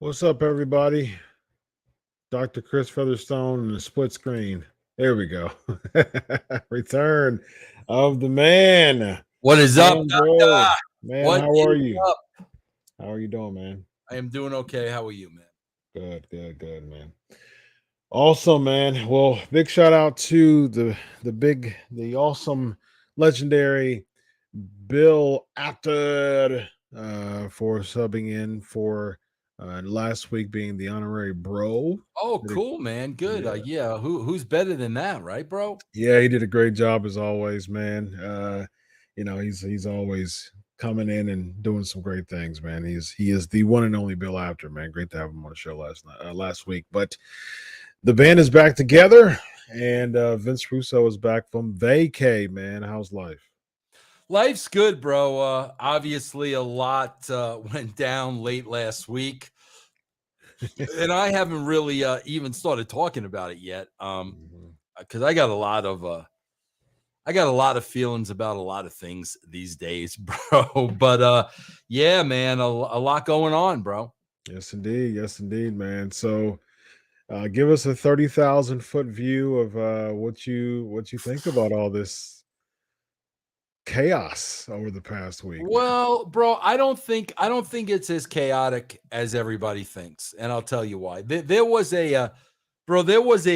What's up, everybody? Dr. Chris Featherstone and the split screen. There we go. Return of the man. What is up, Bro. Doctor? Man, What how are is you? up? How are you doing, man? I am doing okay. How are you, man? Good, man. Also, man, well, big shout out to the awesome, legendary Bill Apted for subbing in for last week being the honorary bro. Oh, Did cool, man. Good. Yeah. Yeah. Who's better than that, right, bro? Yeah, he did a great job as always, man. He's always coming in and doing some great things, man. He is the one and only Bill Apter, man. Great to have him on the show last week. But the band is back together, and Vince Russo is back from vacay, man. How's life? Life's good, bro. Obviously, a lot went down late last week, and I haven't really even started talking about it yet. Mhm. Because I got a lot of feelings about a lot of things these days, bro. But yeah, man, a lot going on, bro. Yes, indeed, man. So, give us a 30,000-foot view of what you think about all this chaos over the past week, man. Well, bro, I don't think it's as chaotic as everybody thinks, and I'll tell you why. There was a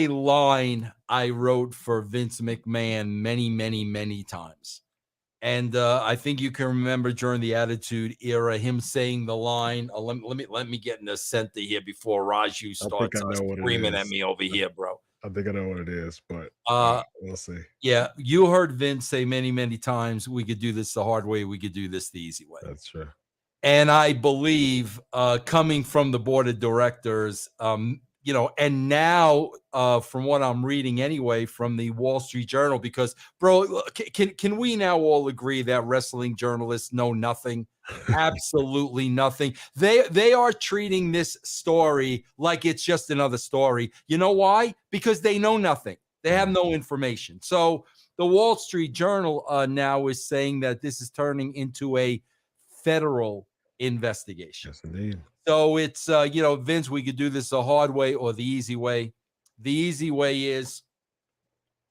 line I wrote for Vince McMahon many, many, many times, and I think you can remember during the Attitude Era him saying the line. Let me get in the center here before Raju I think starts I know what it screaming at is. me over here, bro. I think I know what it is, but Uh, we'll see. yeah, you heard Vince say many, many times, "We could do this the hard way. We could do this the easy way." That's true. And I believe coming from the board of directors, and now from what I'm reading anyway from the Wall Street Journal, because bro, can we now all agree that wrestling journalists know nothing? Absolutely nothing. They are treating this story like it's just another story. You know why? Because they know nothing. They have no information. So the Wall Street Journal now is saying that this is turning into a federal investigation. Yes, indeed. So it's Vince, we could do this the hard way or the easy way. The easy way is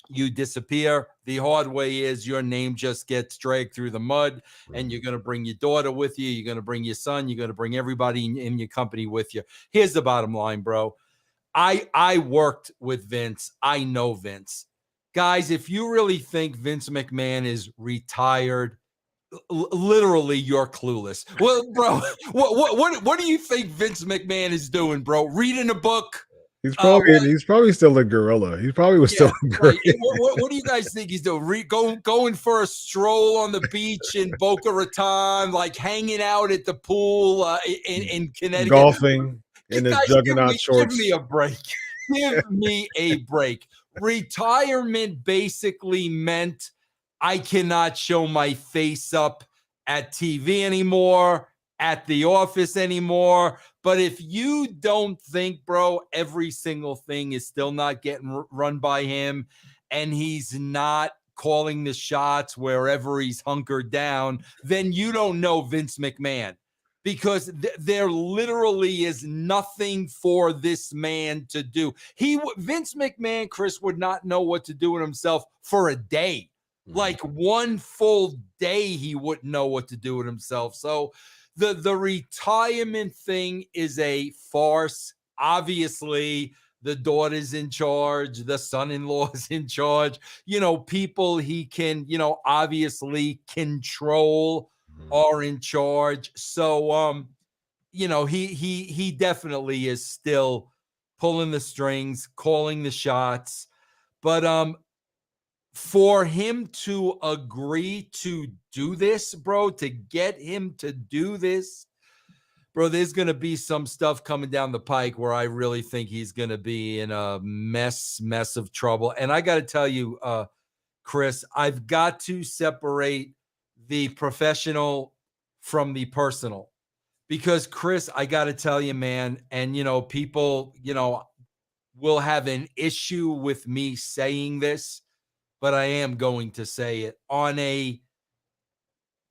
you disappear. The hard way is your name just gets dragged through the mud, and you're going to bring your daughter with you. You're going to bring your son. You're going to bring everybody in your company with you. Here's the bottom line, bro. I worked with Vince. I know Vince. Guys, if you really think Vince McMahon is retired, literally you're clueless. Well, bro, what do you think Vince McMahon is doing, bro? Reading a book? He's probably still a gorilla. He probably was Yeah, still a gorilla. right. What do you guys think he's doing? Going for a stroll on the beach in Boca Raton, like hanging out at the pool in Connecticut? Golfing in his Guys, juggernaut give shorts. me a break. Give me a break. Retirement basically meant I cannot show my face up at TV anymore, at the office anymore. But if you don't think, bro, every single thing is still not getting run by him, and he's not calling the shots wherever he's hunkered down, then you don't know Vince McMahon, because there literally is nothing for this man to do. Vince McMahon, Chris, would not know what to do with himself for a day. Like one full day, he wouldn't know what to do with himself. So the retirement thing is a farce. Obviously, the daughter's in charge, the son-in-law is in charge. People he can, obviously control are in charge. So he definitely is still pulling the strings, calling the shots. But for him to agree to do this, bro, to get him to do this, bro, there's going to be some stuff coming down the pike where I really think he's going to be in a mess of trouble. And I got to tell you, Chris, I've got to separate the professional from the personal, because Chris, I got to tell you, man, and people, will have an issue with me saying this, but I am going to say it on a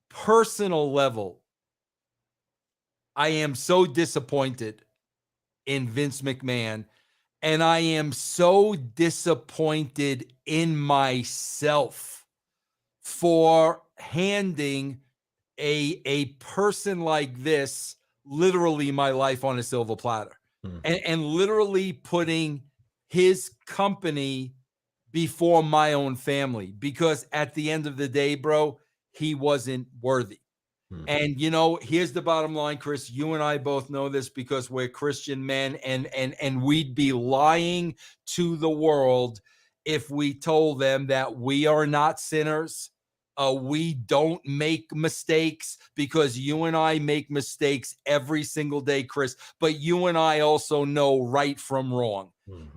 personal level. I am so disappointed in Vince McMahon. And I am so disappointed in myself for handing a person like this literally my life on a silver platter, and literally putting his company before my own family, because at the end of the day, bro, he wasn't worthy. And here's the bottom line, Chris. You and I both know this because we're Christian men, and we'd be lying to the world if we told them that we are not sinners. We don't make mistakes, because you and I make mistakes every single day, Chris. But you and I also know right from wrong.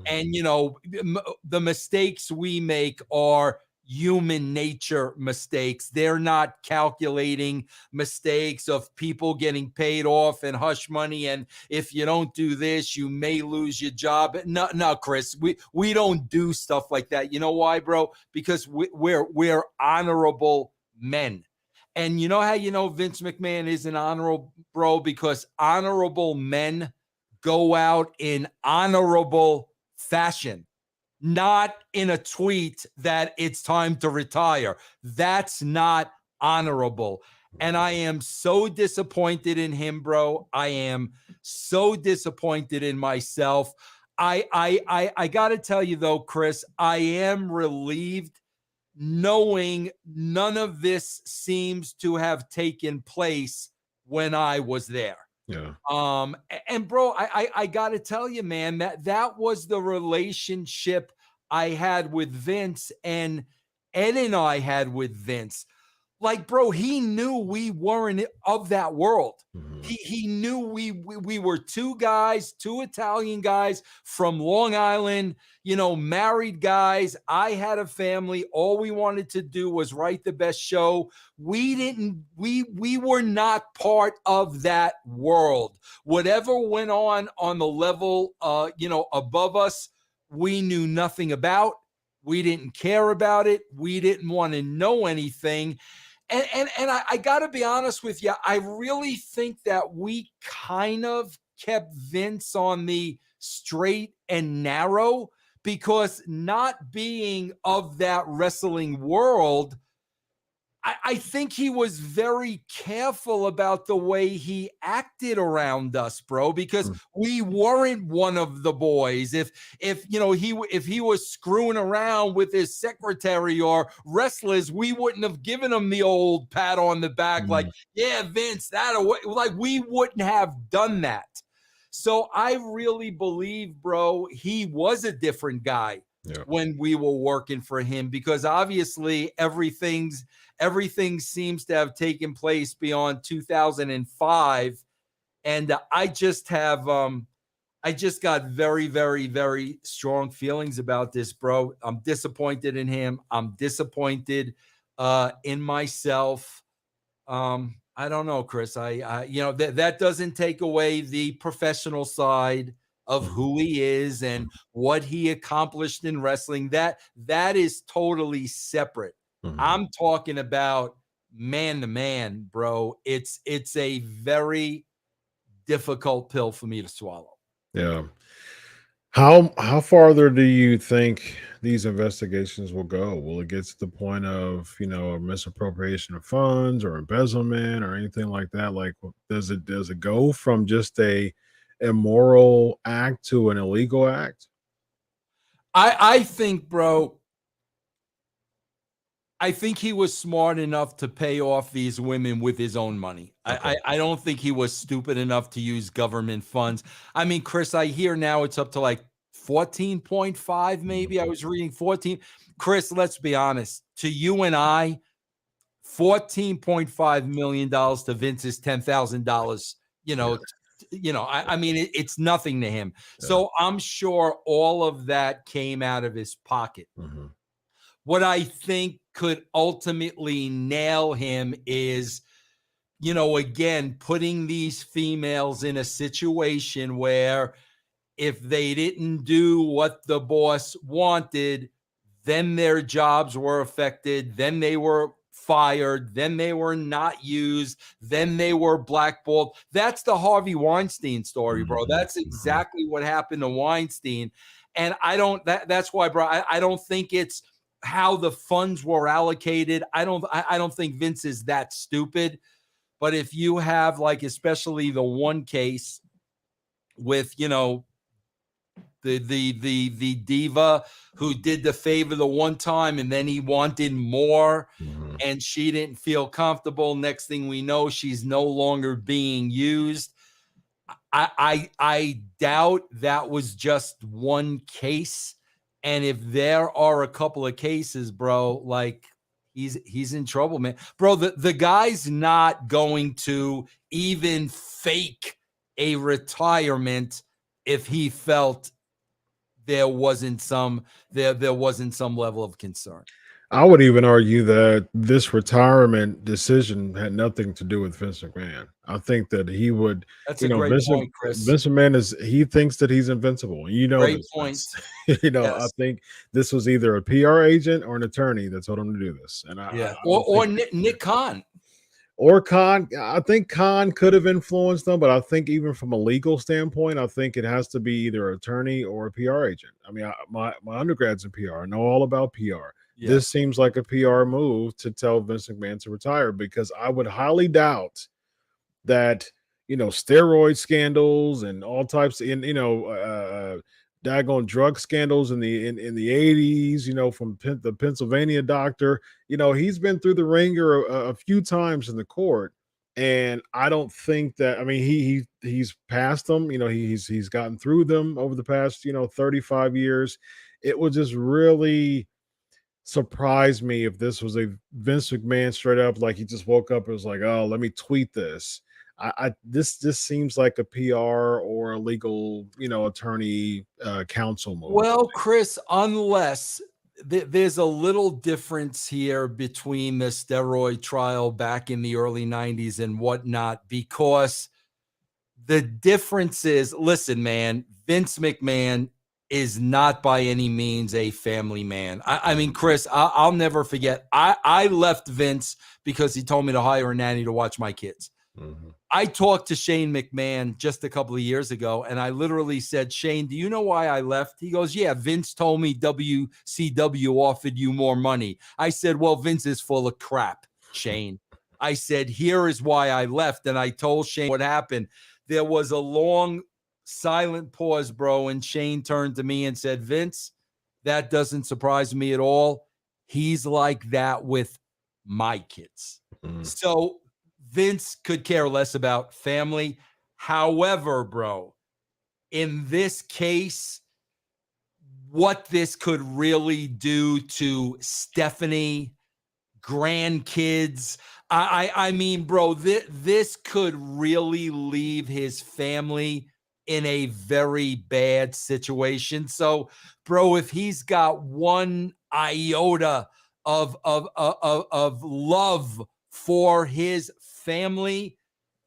And the mistakes we make are human nature mistakes. They're not calculating mistakes of people getting paid off and hush money, and if you don't do this, you may lose your job. No, Chris, we don't do stuff like that. You know why, bro? Because we're honorable men. And you know how Vince McMahon is an honorable, bro? Because honorable men go out in honorable fashion. Not in a tweet that it's time to retire. That's not honorable. And I am so disappointed in him, bro. I am so disappointed in myself. I got to tell you, though, Chris, I am relieved knowing none of this seems to have taken place when I was there. Yeah. And bro, I gotta tell you, man, that was the relationship I had with Vince, and Ed and I had with Vince. Like, bro, he knew we weren't of that world. He knew we were two Italian guys from Long Island, married guys. I had a family. All we wanted to do was write the best show. We were not part of that world. Whatever went on the level, above us, we knew nothing about. We didn't care about it. We didn't want to know anything. And I got to be honest with you, I really think that we kind of kept Vince on the straight and narrow, because not being of that wrestling world, I think he was very careful about the way he acted around us, bro, because we weren't one of the boys. If he was screwing around with his secretary or wrestlers, we wouldn't have given him the old pat on the back, like, yeah, Vince, we wouldn't have done that. So I really believe, bro, he was a different guy when we were working for him, because obviously everything seems to have taken place beyond 2005. And I just got very, very, very strong feelings about this, bro. I'm disappointed in him. I'm disappointed in myself. I don't know, Chris. That doesn't take away the professional side of who he is and what he accomplished in wrestling. That is totally separate. I'm talking about man to man, bro. It's a very difficult pill for me to swallow. Yeah. How farther do you think these investigations will go? Will it get to the point of, a misappropriation of funds or embezzlement or anything like that? Like, does it go from just a immoral act to an illegal act? I think, bro, I think he was smart enough to pay off these women with his own money. Okay. I don't think he was stupid enough to use government funds. I mean, Chris, I hear now it's up to like 14.5, maybe. I was reading 14. Chris, let's be honest. To you and I, $14.5 million to Vince is $10,000. I mean, it's nothing to him. Yeah. So I'm sure all of that came out of his pocket. What I think could ultimately nail him is, again, putting these females in a situation where if they didn't do what the boss wanted, then their jobs were affected, then they were fired, then they were not used, then they were blackballed. That's the Harvey Weinstein story, bro. That's exactly what happened to Weinstein. And that's why, bro, I don't think it's how the funds were allocated. I don't think Vince is that stupid. But if you have, like, especially the one case with, you know, the diva who did the favor the one time and then he wanted more and she didn't feel comfortable. Next thing we know, she's no longer being used. I doubt that was just one case. And if there are a couple of cases, bro, like, he's in trouble, man. Bro, the guy's not going to even fake a retirement if he felt there wasn't some level of concern. I would even argue that this retirement decision had nothing to do with Vince McMahon. I think that he would, That's you a know, great point, Chris. Vince McMahon he thinks that he's invincible. You know, Great point. You know, Yes. I think this was either a PR agent or an attorney that told him to do this. And or Nick Khan. Or Khan. I think Khan could have influenced them, but I think even from a legal standpoint, I think it has to be either an attorney or a PR agent. I mean, my undergrad's in PR. I know all about PR. Yeah. This seems like a PR move to tell Vince McMahon to retire, because I would highly doubt that, you know, steroid scandals and all types of, daggone drug scandals in the 80s, you know, from the Pennsylvania doctor, you know, he's been through the ringer a few times in the court. And I don't think that, I mean, he's passed them, you know, he's gotten through them over the past, you know, 35 years. It would just really surprise me if this was a Vince McMahon straight up, like he just woke up and was like, oh, let me tweet this. This just seems like a PR or a legal, you know, attorney counsel move. Well, Chris, unless there's a little difference here between the steroid trial back in the early 90s and whatnot, because the difference is, listen, man, Vince McMahon is not by any means a family man. I mean, Chris, I'll never forget. I left Vince because he told me to hire a nanny to watch my kids. Mm-hmm. I talked to Shane McMahon just a couple of years ago, and I literally said, Shane, do you know why I left? He goes, yeah, Vince told me WCW offered you more money. I said, well, Vince is full of crap, Shane. I said, here is why I left. And I told Shane what happened. There was a long silent pause, bro, and Shane turned to me and said, Vince, that doesn't surprise me at all. He's like that with my kids. Mm-hmm. So Vince could care less about family. However, bro, in this case, what this could really do to Stephanie, grandkids, I mean, bro, this could really leave his family in a very bad situation. So, bro, if he's got one iota of love for his family,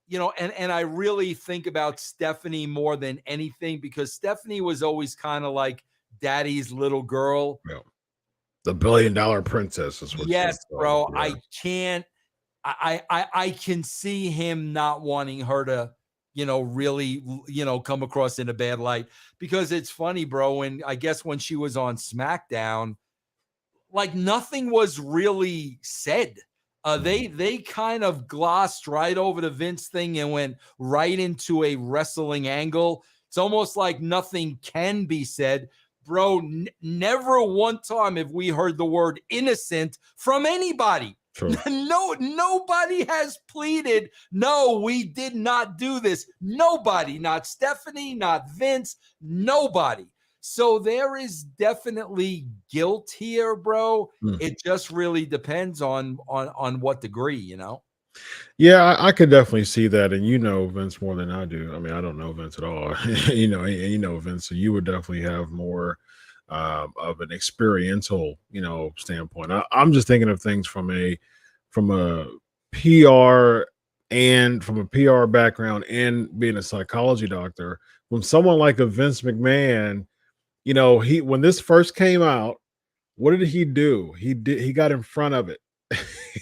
you know, and I really think about Stephanie more than anything, because Stephanie was always kind of like daddy's little girl. Yeah. The $1 billion princess is what. Yes, bro. Yeah. I can see him not wanting her to, you know, really, you know, come across in a bad light, because it's funny, bro. And I guess when she was on SmackDown, like nothing was really said. They kind of glossed right over the Vince thing and went right into a wrestling angle. It's almost like nothing can be said. Bro, never one time have we heard the word innocent from anybody. True. No, nobody has pleaded, no, we did not do this. Nobody, not Stephanie, not Vince, nobody. So there is definitely guilt here, bro. It just really depends on what degree, you know? Yeah, I could definitely see that. And you know Vince more than I do. I mean, I don't know Vince at all. you know Vince, so you would definitely have more of an experiential, you know, standpoint. I'm just thinking of things from a PR and from a PR background and being a psychology doctor. When someone like a Vince McMahon, you know, when this first came out, what did he do? He got in front of it.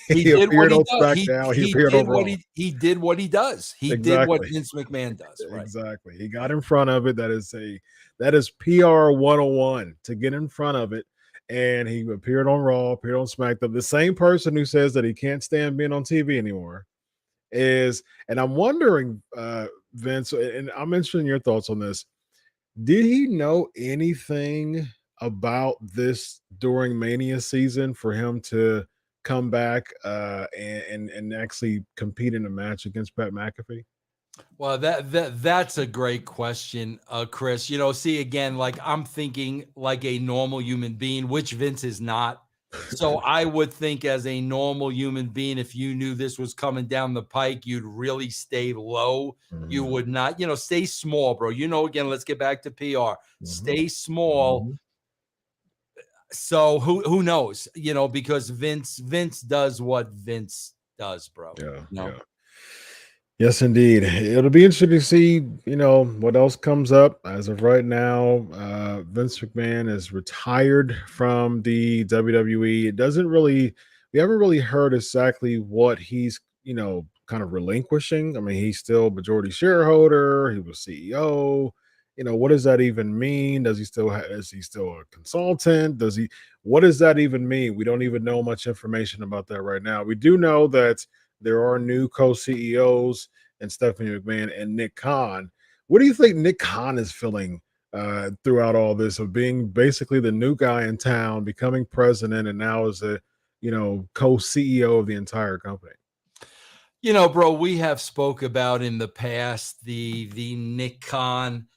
He He did what appeared he on does. SmackDown. He appeared on Raw. He did what he does. He did what Exactly. Vince McMahon does. Right. Exactly. He got in front of it. That is PR 101 to get in front of it. And he appeared on Raw, appeared on SmackDown. The same person who says that he can't stand being on TV anymore is, and I'm wondering, Vince, and I'm interested in your thoughts on this. Did he know anything about this during Mania season for him to come back and actually compete in a match against Pat McAfee? Well, that's a great question, Chris. You know, see again, like I'm thinking like a normal human being, which Vince is not. So I would think as a normal human being, if you knew this was coming down the pike, you'd really stay low. You Mhm, would not, stay small, bro. Again, let's get back to PR. mhm, Stay small. mhm. So who knows? Because Vince does what Vince does, bro. Yeah, You know? yeah. Yes, indeed. It'll be interesting to see, what else comes up. As of right now, Vince McMahon is retired from the WWE. We haven't really heard exactly what he's, kind of relinquishing. I mean, he's still majority shareholder. He was CEO. What does that even mean? Is he still a consultant? What does that even mean? We don't even know much information about that right now. We do know that there are new co-CEOs and Stephanie McMahon and Nick Khan. What do you think Nick Khan is feeling throughout all this of being basically the new guy in town, becoming president, and now is a co-CEO of the entire company? Bro, we have spoke about in the past the Nick Khan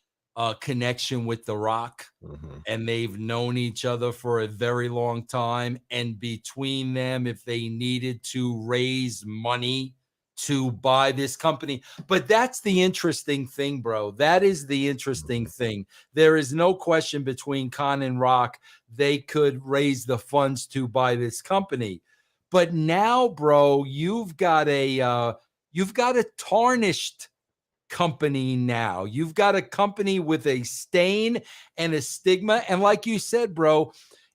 connection with The Rock, Mhm. and they've known each other for a very long time. And between them, if they needed to raise money to buy this company, but that's the interesting thing, bro. That is the interesting Mhm. thing. There is no question between Khan and Rock, they could raise the funds to buy this company. But now, bro, you've got a tarnished company now. You've got a company with a stain and a stigma. And like you said, bro,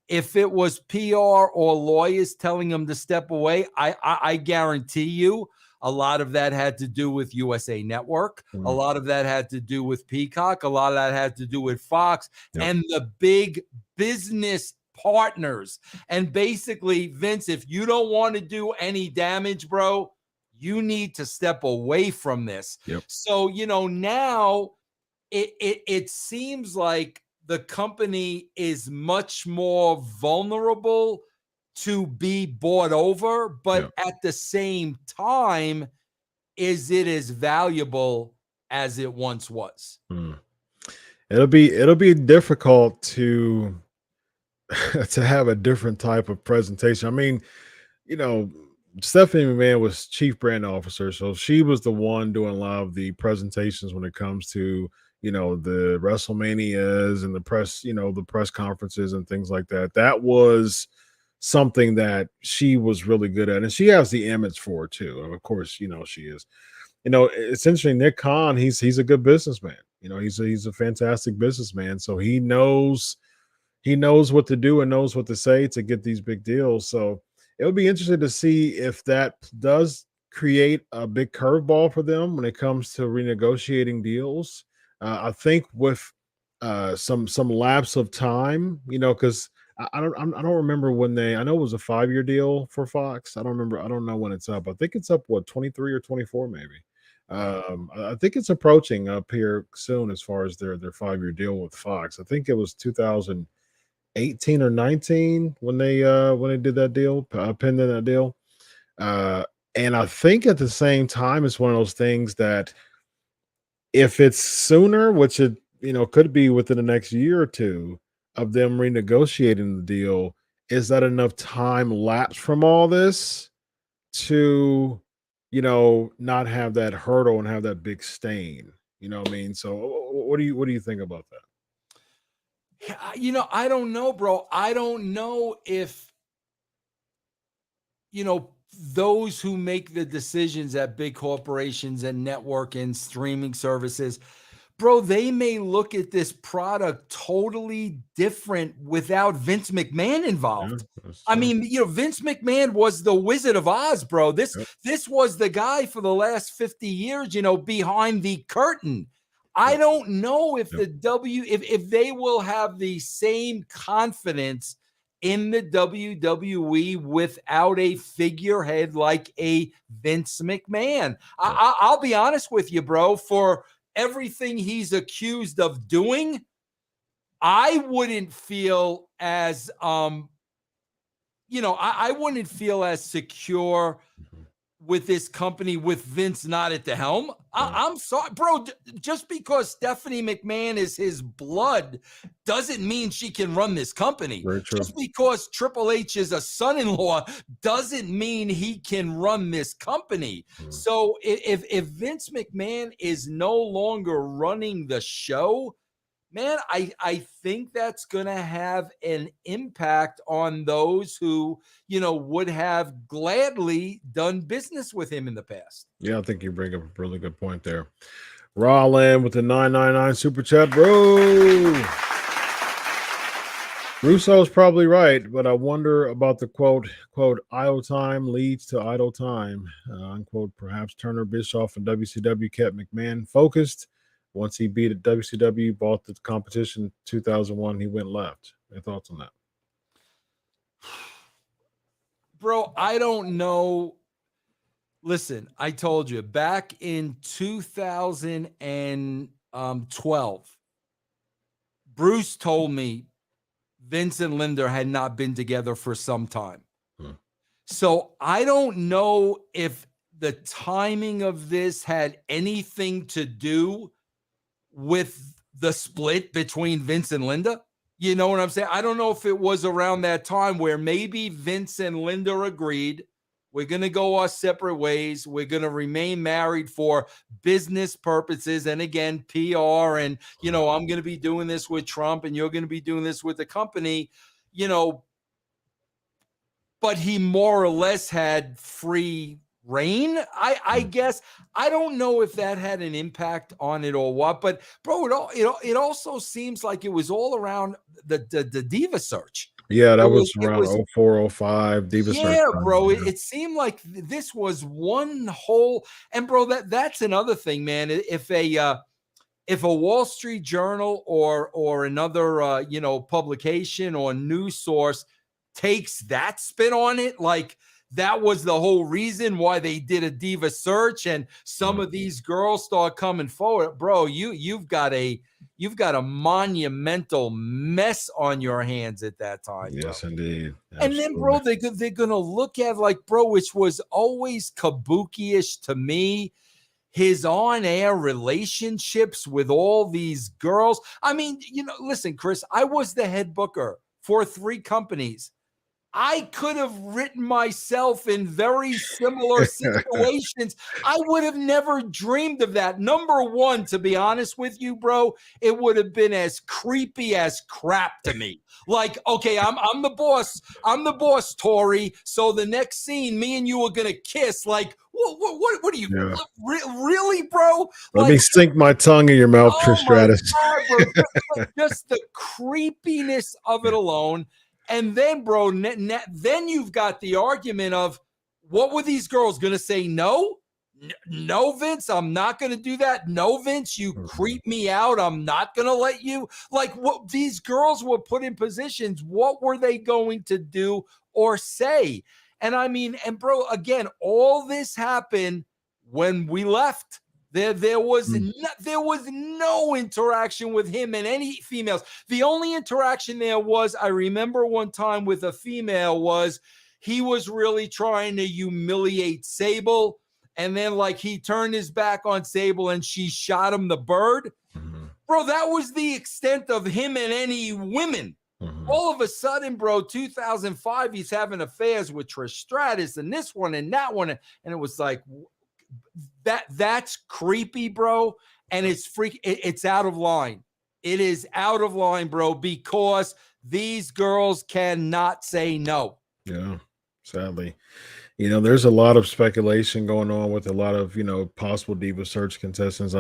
if it was PR or lawyers telling them to step away, I guarantee you a lot of that had to do with USA Network. A Mhm. lot of that had to do with Peacock. A lot of that had to do with Fox Yep. and the big business partners. And basically, Vince, if you don't want to do any damage, bro, you need to step away from this. Yep. So, now it seems like the company is much more vulnerable to be bought over, but Yep. at the same time, is it as valuable as it once was? Mm. It'll be difficult to to have a different type of presentation. I mean, you know, Stephanie McMahon was chief brand officer, so she was the one doing a lot of the presentations when it comes to the WrestleManias and the press conferences and things like that. That was something that she was really good at, and she has the image for it too. And of course, she is. It's interesting. Nick Khan, he's a good businessman. He's a fantastic businessman. So he knows what to do and knows what to say to get these big deals. So it would be interesting to see if that does create a big curveball for them when it comes to renegotiating deals. I think with some lapse of time, because I don't remember when I know it was a 5-year deal for Fox. I don't remember. I don't know when it's up. I think it's up 23 or 24 maybe. Right. I think it's approaching up here soon as far as their 5-year deal with Fox. I think it was 2018 or 19 when they did that deal, penned in that deal. Uh, and I think at the same time, it's one of those things that if it's sooner, which it could be within the next year or two of them renegotiating the deal, is that enough time lapse from all this to not have that hurdle and have that big stain? You know what I mean? So what do you think about that? Yeah, I don't know, bro. I don't know if, those who make the decisions at big corporations and network and streaming services, bro, they may look at this product totally different without Vince McMahon involved. I mean, Vince McMahon was the Wizard of Oz, bro. This was the guy for the last 50 years, behind the curtain. I don't know if if they will have the same confidence in the WWE without a figurehead like a Vince McMahon. I'll be honest with you, bro, for everything he's accused of doing, I wouldn't feel as I wouldn't feel as secure with this company with Vince not at the helm. I'm sorry, bro. Just because Stephanie McMahon is his blood doesn't mean she can run this company. Just because Triple H is a son-in-law doesn't mean he can run this company. So if Vince McMahon is no longer running the show, man, I think that's going to have an impact on those who, would have gladly done business with him in the past. Yeah, I think you bring up a really good point there. Rawland with the 999 super chat, bro. Russo's probably right, but I wonder about the quote, idle time leads to idle time, unquote. Perhaps Turner, Bischoff, and WCW kept McMahon focused. Once he beat at WCW, bought the competition in 2001, he went left. Your thoughts on that? Bro, I don't know. Listen, I told you back in 2012, Bruce told me Vince and Linda had not been together for some time. So I don't know if the timing of this had anything to do with the split between Vince and Linda. You know what I'm saying? I don't know if it was around that time where maybe Vince and Linda agreed, we're going to go our separate ways. We're going to remain married for business purposes. And again, PR. And, I'm going to be doing this with Trump and you're going to be doing this with the company, but he more or less had free reign, I guess. I don't know if that had an impact on it or what, but bro, it also seems like it was all around the Diva search. Yeah, that was around 04, 05 Diva search. Yeah, bro, it seemed like this was one whole, and bro, that's another thing, man. If a Wall Street Journal or another publication or news source takes that spin on it, like that was the whole reason why they did a Diva search, and some of these girls start coming forward, bro. You've got a monumental mess on your hands at that time. Yes, bro. Indeed. Absolutely. And then, bro, they're gonna look at like, bro, which was always kabuki-ish to me, his on-air relationships with all these girls. I mean, listen, Chris, I was the head booker for 3 companies. I could have written myself in very similar situations. I would have never dreamed of that. Number one, to be honest with you, bro, it would have been as creepy as crap to me. Like, okay, I'm the boss. I'm the boss, Tori. So the next scene, me and you are gonna kiss. Like, what are you really, bro? Let me sink my tongue in your mouth, Trish Stratus. God, just the creepiness of it alone. And then, bro, then you've got the argument of, what were these girls going to say? No, Vince, I'm not going to do that. No, Vince, you creep me out. I'm not going to let you. Like, what these girls were put in positions, what were they going to do or say? And I mean, and bro, again, all this happened when we left. There was no interaction with him and any females. The only interaction there was, I remember one time with a female, was he was really trying to humiliate Sable, and then like he turned his back on Sable and she shot him the bird. Bro, that was the extent of him and any women. All of a sudden, bro, 2005, he's having affairs with Trish Stratus and this one and that one, and it was like, that's creepy, bro, and it's it's out of line. It is out of line, bro, because these girls cannot say no. Yeah. Sadly. There's a lot of speculation going on with a lot of, possible Diva Search contestants.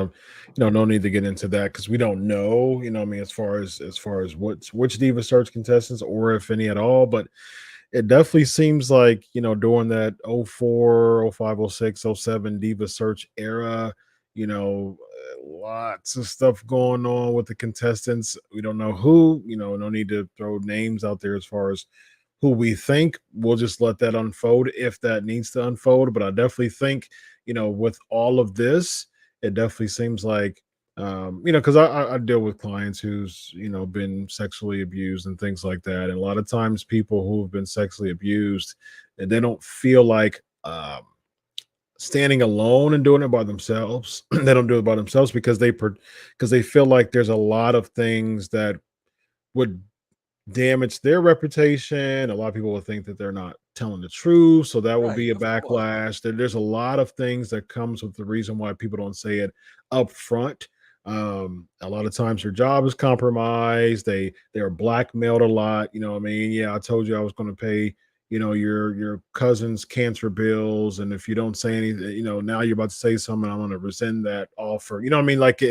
No need to get into that because we don't know, I mean, as far as which Diva Search contestants or if any at all, but it definitely seems like, during that 04, 05, 06, 07 Diva Search era, lots of stuff going on with the contestants. We don't know who, no need to throw names out there as far as who we think. We'll just let that unfold if that needs to unfold. But I definitely think, with all of this, it definitely seems like, because I deal with clients who's, been sexually abused and things like that. And a lot of times people who have been sexually abused and they don't feel like, standing alone and doing it by themselves. They don't do it by themselves because they feel like there's a lot of things that would damage their reputation. A lot of people will think that they're not telling the truth, so that will Right, be a of course. backlash. There's a lot of things that comes with the reason why people don't say it up front. A lot of times their job is compromised. They are blackmailed a lot. You know what I mean? Yeah, I told you I was going to pay, your cousin's cancer bills, and if you don't say anything, now you're about to say something, I'm going to rescind that offer. You know what I mean? Like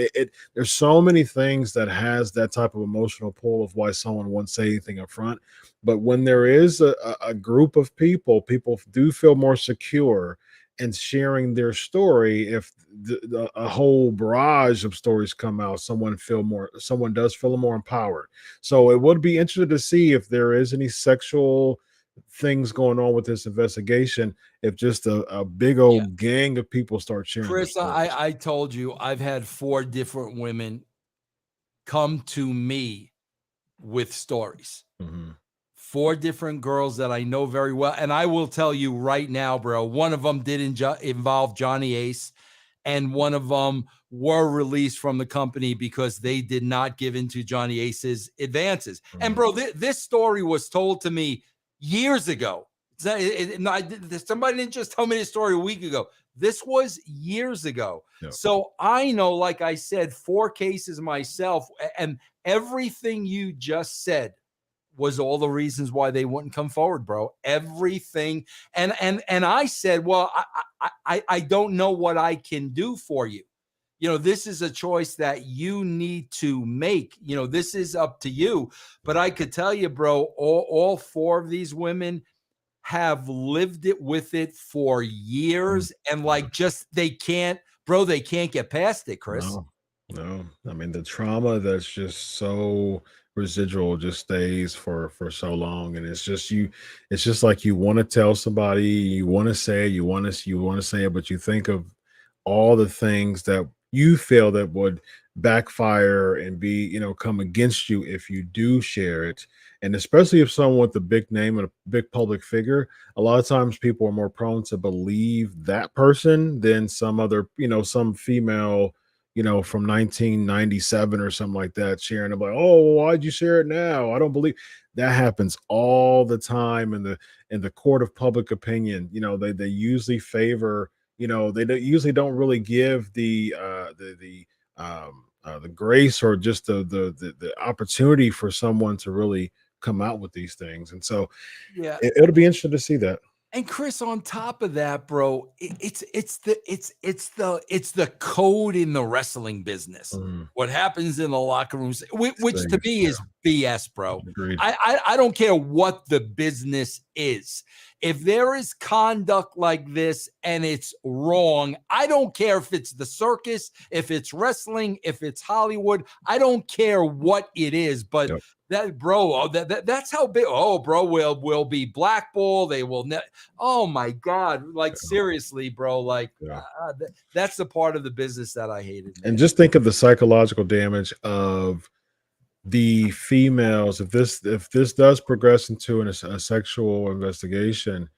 there's so many things that has that type of emotional pull of why someone won't say anything up front. But when there is a group of people do feel more secure in sharing their story. If a whole barrage of stories come out, someone does feel more empowered. So it would be interesting to see if there is any sexual things going on with this investigation, if just a big Yeah. old gang of people start sharing their Chris, stories. I told you I've had 4 different women come to me with stories. Mhm. 4 different girls that I know very well. And I will tell you right now, bro, one of them did involve Johnny Ace, and one of them were released from the company because they did not give into Johnny Ace's advances. And Mhm. bro, this story was told to me years ago. Somebody didn't just tell me this story a week ago. This was years ago. Yep. So I know, like I said, 4 cases myself, and everything you just said was all the reasons why they wouldn't come forward, bro. Everything. And I said, well, I don't know what I can do for you. This is a choice that you need to make. This is up to you. But I could tell you, bro, all 4 of these women have lived it with it for Mhm. years. And like, just they can't get past it, Chris. No, no. I mean, the trauma that's just so residual just stays for so long, and it's just like you want to tell somebody, you want to say, you want to say it, but you think of all the things that you feel that would backfire and be, come against you if you do share it. And especially if someone with a big name and a big public figure, a lot of times people are more prone to believe that person than some other, some female, from 1997 or something like that, sharing about, oh, why'd you share it now? I don't believe that happens all the time in the court of public opinion. They usually favor, usually don't really give the grace or just the opportunity for someone to really come out with these things. And so Yeah. it'll be interesting to see that. And Chris, on top of that, bro, it's the code in the wrestling business. Mhm. What happens in the locker rooms, which to Things, me is BS, bro. agreed. I don't care what the business is. If there is conduct like this and it's wrong, I don't care if it's the circus, if it's wrestling, if it's Hollywood. I don't care what it is, but Yep. that, bro, that's how big. Oh, bro, will be blackballed. They will. Oh my God! Like seriously, bro. Like Yeah. that's the part of the business that I hated, And man. just think of the psychological damage of the females if this does progress into a sexual investigation.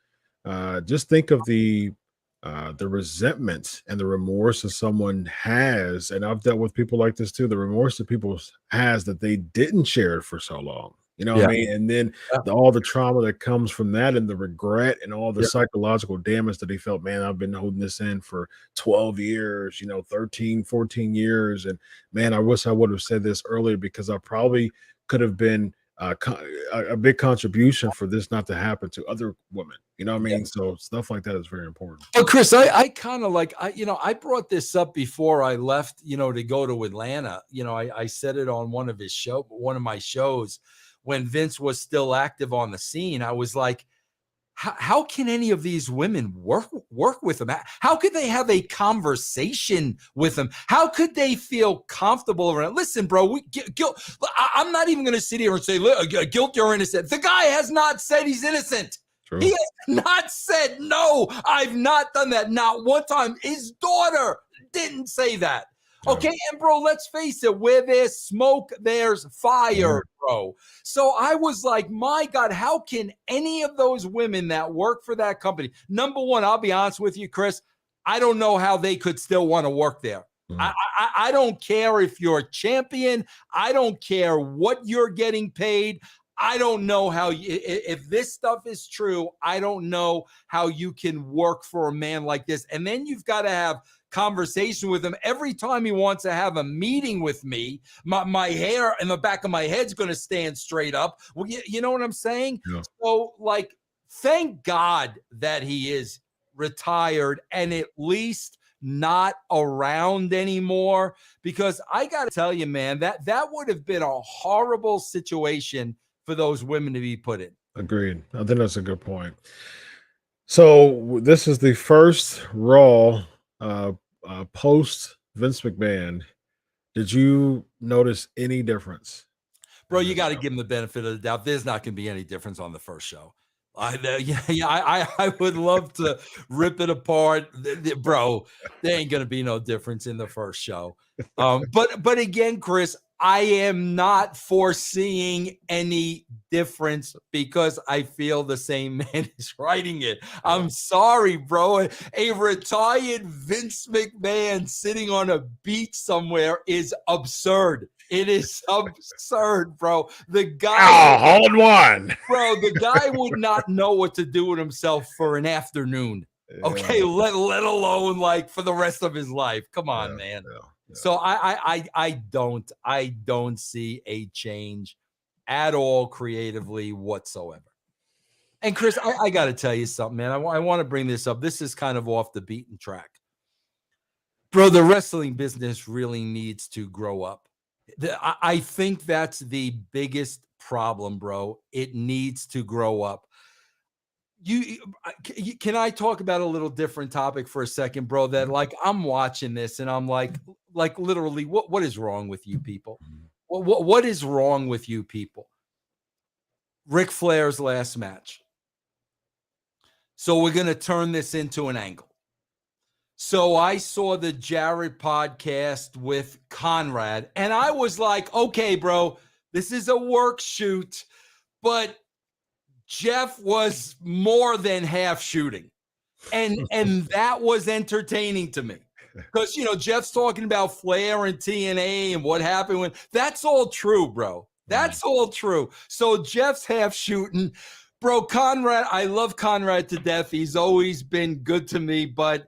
Just think of the resentment and the remorse that someone has, and I've dealt with people like this too. The remorse that people has that they didn't share it for so long. You know what I Yeah. mean? And then Yeah. all the trauma that comes from that, and the regret, and all the Yeah. psychological damage that they felt. Man, I've been holding this in for 12 years, 13, 14 years, and man, I wish I would have said this earlier because I probably could have been a big contribution for this not to happen to other women. You know what I mean? So stuff like that is very important. Oh, Chris, I kind of like, I brought this up before I left, to go to Atlanta. I said it on one of my shows when Vince was still active on the scene. I was like, how can any of these women work with him? How could they have a conversation with him? How could they feel comfortable around? Listen, bro, I'm not even going to sit here and say guilty or innocent. The guy has not said he's innocent. True. He has not said, no, I've not done that. Not one time. His daughter didn't say that. Okay, and bro, let's face it, where there's smoke, there's fire, bro. So I was like, my God, how can any of those women that work for that company, number one, I'll be honest with you, Chris, I don't know how they could still want to work there. I don't care if you're a champion. I don't care what you're getting paid. I don't know how, if this stuff is true, I don't know how you can work for a man like this. And then you've got to have conversation with him every time he wants to have a meeting with me. My hair in the back of my head's going to stand straight up. Well, you know what I'm saying? Yeah. So, like, thank God that he is retired and at least not around anymore, because I got to tell you, man, that would have been a horrible situation for those women to be put in. Agreed. I think that's a good point. So this is the first Raw post Vince McMahon. Did you notice any difference? Bro, you got to give him the benefit of the doubt. There's not going to be any difference on the first show. I would love to rip it apart, bro. There ain't going to be no difference in the first show. But again, Chris, I am not foreseeing any difference because I feel the same man is writing it. I'm sorry, bro. A retired Vince McMahon sitting on a beach somewhere is absurd. It is absurd, bro. The guy, hold one, bro. The guy would not know what to do with himself for an afternoon. Okay, let alone like for the rest of his life. Come on, man. Yeah. So I don't see a change at all creatively whatsoever. And Chris, I got to tell you something, man. I want to bring this up. This is kind of off the beaten track, bro. The wrestling business really needs to grow up. I think that's the biggest problem, bro. It needs to grow up. Can I talk about a little different topic for a second, bro? That like I'm watching this and I'm like literally, what is wrong with you people? What is wrong with you people? Ric Flair's last match. So we're gonna turn this into an angle. So I saw the Jared podcast with Conrad, and I was like, okay, bro, this is a work shoot, but Jeff was more than half shooting. And that was entertaining to me. Because, Jeff's talking about Flair and TNA and what happened when that's all true, bro. That's all true. So Jeff's half shooting. Bro, Conrad, I love Conrad to death. He's always been good to me, but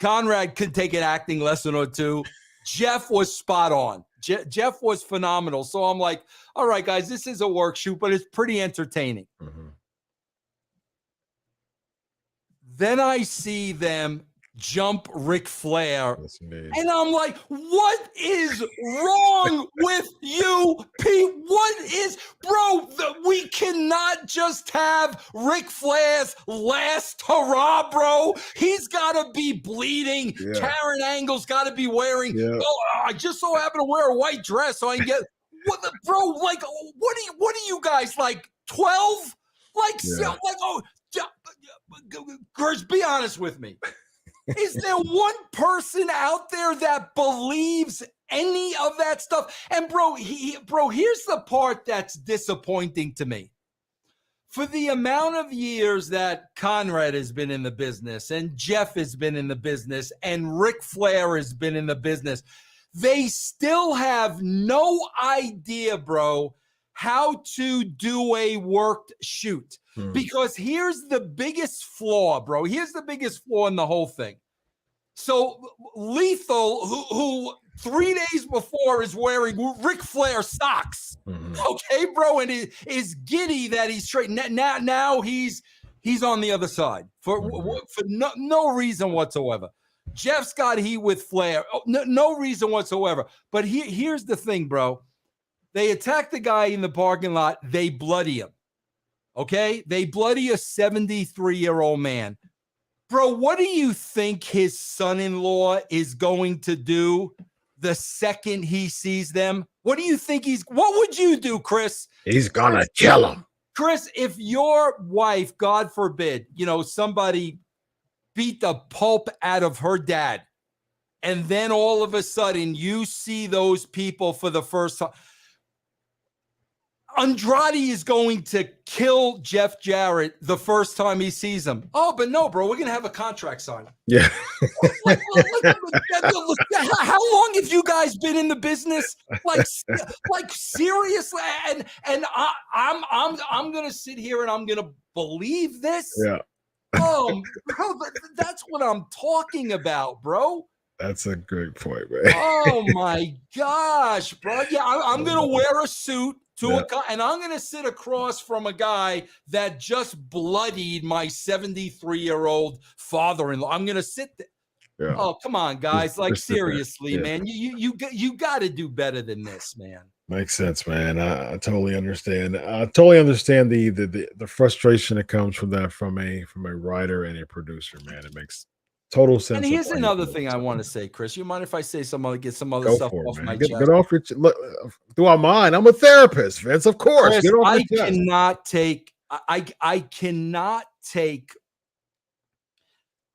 Conrad could take an acting lesson or two. Jeff was spot on. Jeff was phenomenal. So I'm like, all right, guys, this is a work shoot, but it's pretty entertaining. Mm-hmm. Then I see them jump Ric Flair. And I'm like, what is wrong with you, Pete? What is, bro, we cannot just have Ric Flair's last hurrah, bro. He's got to be bleeding. Yeah. Karen Angle's got to be wearing, I just so happen to wear a white dress so I can get, what the, bro, like, what are you guys, like 12? Like, Gersh, be honest with me. Is there one person out there that believes any of that stuff? And bro, here's the part that's disappointing to me. For the amount of years that Conrad has been in the business and Jeff has been in the business and Ric Flair has been in the business, they still have no idea, bro, how to do a worked shoot. Because here's the biggest flaw, bro. Here's the biggest flaw in the whole thing. So Lethal, who 3 days before is wearing Ric Flair socks, okay, bro, and is giddy that he's straight. Now he's on the other side for no reason whatsoever. Jeff's got heat with Flair, no reason whatsoever. But here's the thing, bro. They attack the guy in the parking lot. They bloody him. Okay, they bloody a 73-year-old man. Bro, what do you think his son-in-law is going to do the second he sees them? What do you think what would you do, Chris? He's gonna kill him. Chris, if your wife, God forbid, somebody beat the pulp out of her dad, and then all of a sudden you see those people for the first time, Andrade is going to kill Jeff Jarrett the first time he sees him. Oh, but no, bro, we're going to have a contract signed. Yeah. How long have you guys been in the business? Like seriously? And I'm going to sit here and I'm going to believe this? Yeah. Oh, bro, that's what I'm talking about, bro. That's a great point, man. Oh, my gosh, bro. Yeah, I'm going to wear a suit. And I'm going to sit across from a guy that just bloodied my 73-year-old father-in-law. I'm going to sit there. Yeah. Oh, come on, guys. Like, seriously, man. You got to do better than this, man. Makes sense, man. I totally understand. I totally understand the frustration that comes from that from a writer and a producer, man. It makes total sense. And here's another thing I want to say, Chris. You mind if I say get some other stuff off my chest? Get off your look. Do I mind? I'm a therapist, Vince. Of course. Chris, I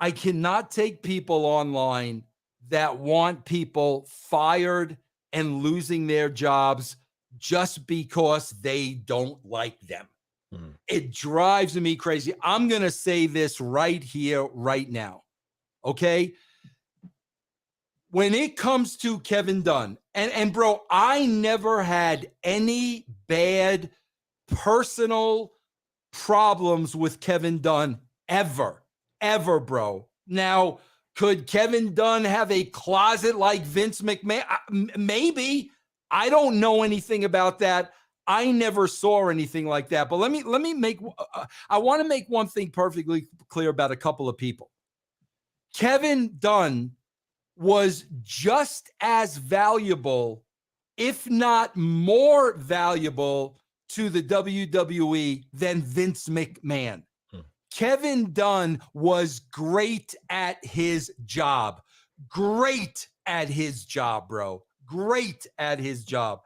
cannot take people online that want people fired and losing their jobs just because they don't like them. It drives me crazy. I'm going to say this right here, right now. Okay. When it comes to Kevin Dunn, and bro, I never had any bad personal problems with Kevin Dunn ever, bro. Now, could Kevin Dunn have a closet like Vince McMahon? Maybe. I don't know anything about that. I never saw anything like that. But let me make. I want to make one thing perfectly clear about a couple of people. Kevin Dunn was just as valuable, if not more valuable, to the WWE than Vince McMahon. Kevin Dunn was great at his job. Great at his job, bro. Great at his job.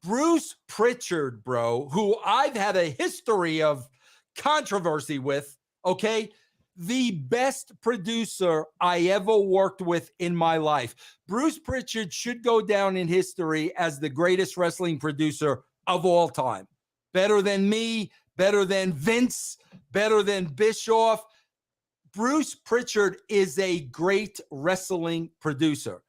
Bruce Prichard, bro, who I've had a history of controversy with, okay? The best producer I ever worked with in my life. Bruce Prichard should go down in history as the greatest wrestling producer of all time. Better than me, better than Vince, better than Bischoff. Bruce Prichard is a great wrestling producer.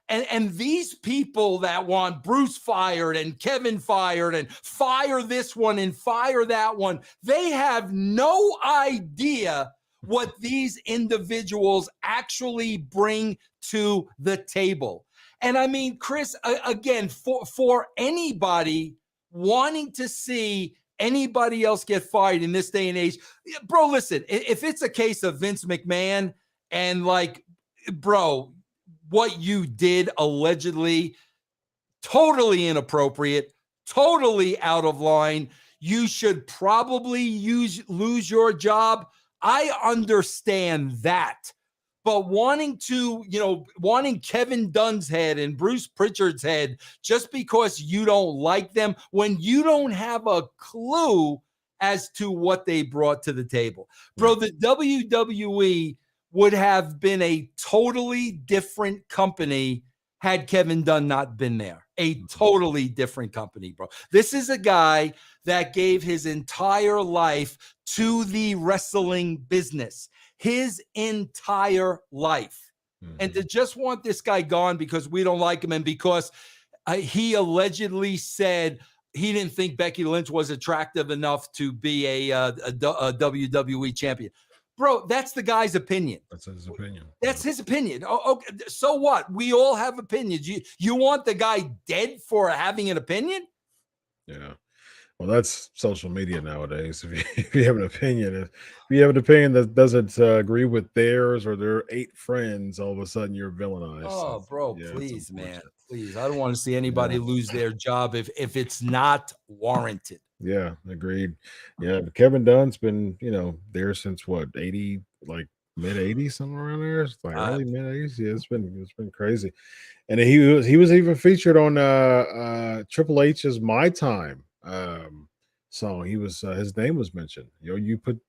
And these people that want Bruce fired and Kevin fired and fire this one and fire that one, they have no idea what these individuals actually bring to the table. And I mean, Chris, again, for anybody wanting to see anybody else get fired in this day and age, bro, listen, if it's a case of Vince McMahon and like, bro, what you did allegedly, totally inappropriate, totally out of line, you should probably lose your job. I understand that, but wanting Kevin Dunn's head and Bruce Prichard's head just because you don't like them when you don't have a clue as to what they brought to the table. Bro, the WWE would have been a totally different company had Kevin Dunn not been there. A totally different company, bro. This is a guy that gave his entire life to the wrestling business. His entire life. And to just want this guy gone because we don't like him and because he allegedly said he didn't think Becky Lynch was attractive enough to be a WWE champion. Bro, that's the guy's opinion. That's his opinion. That's his opinion. Oh, okay. So what? We all have opinions. You want the guy dead for having an opinion? Yeah. Well, that's social media nowadays. If you have an opinion, if you have an opinion that doesn't agree with theirs or their 8 friends, all of a sudden you're villainized. Oh, bro, Yeah, it's please, man. unfortunate. Please. I don't want to see anybody lose their job if it's not warranted. Yeah, agreed. Yeah, but Kevin Dunn's been, there since what, 80, like mid 80s, somewhere around there. It's like early mid 80s. Yeah, it's been crazy. And he was even featured on Triple H's My Time song. His name was mentioned. You put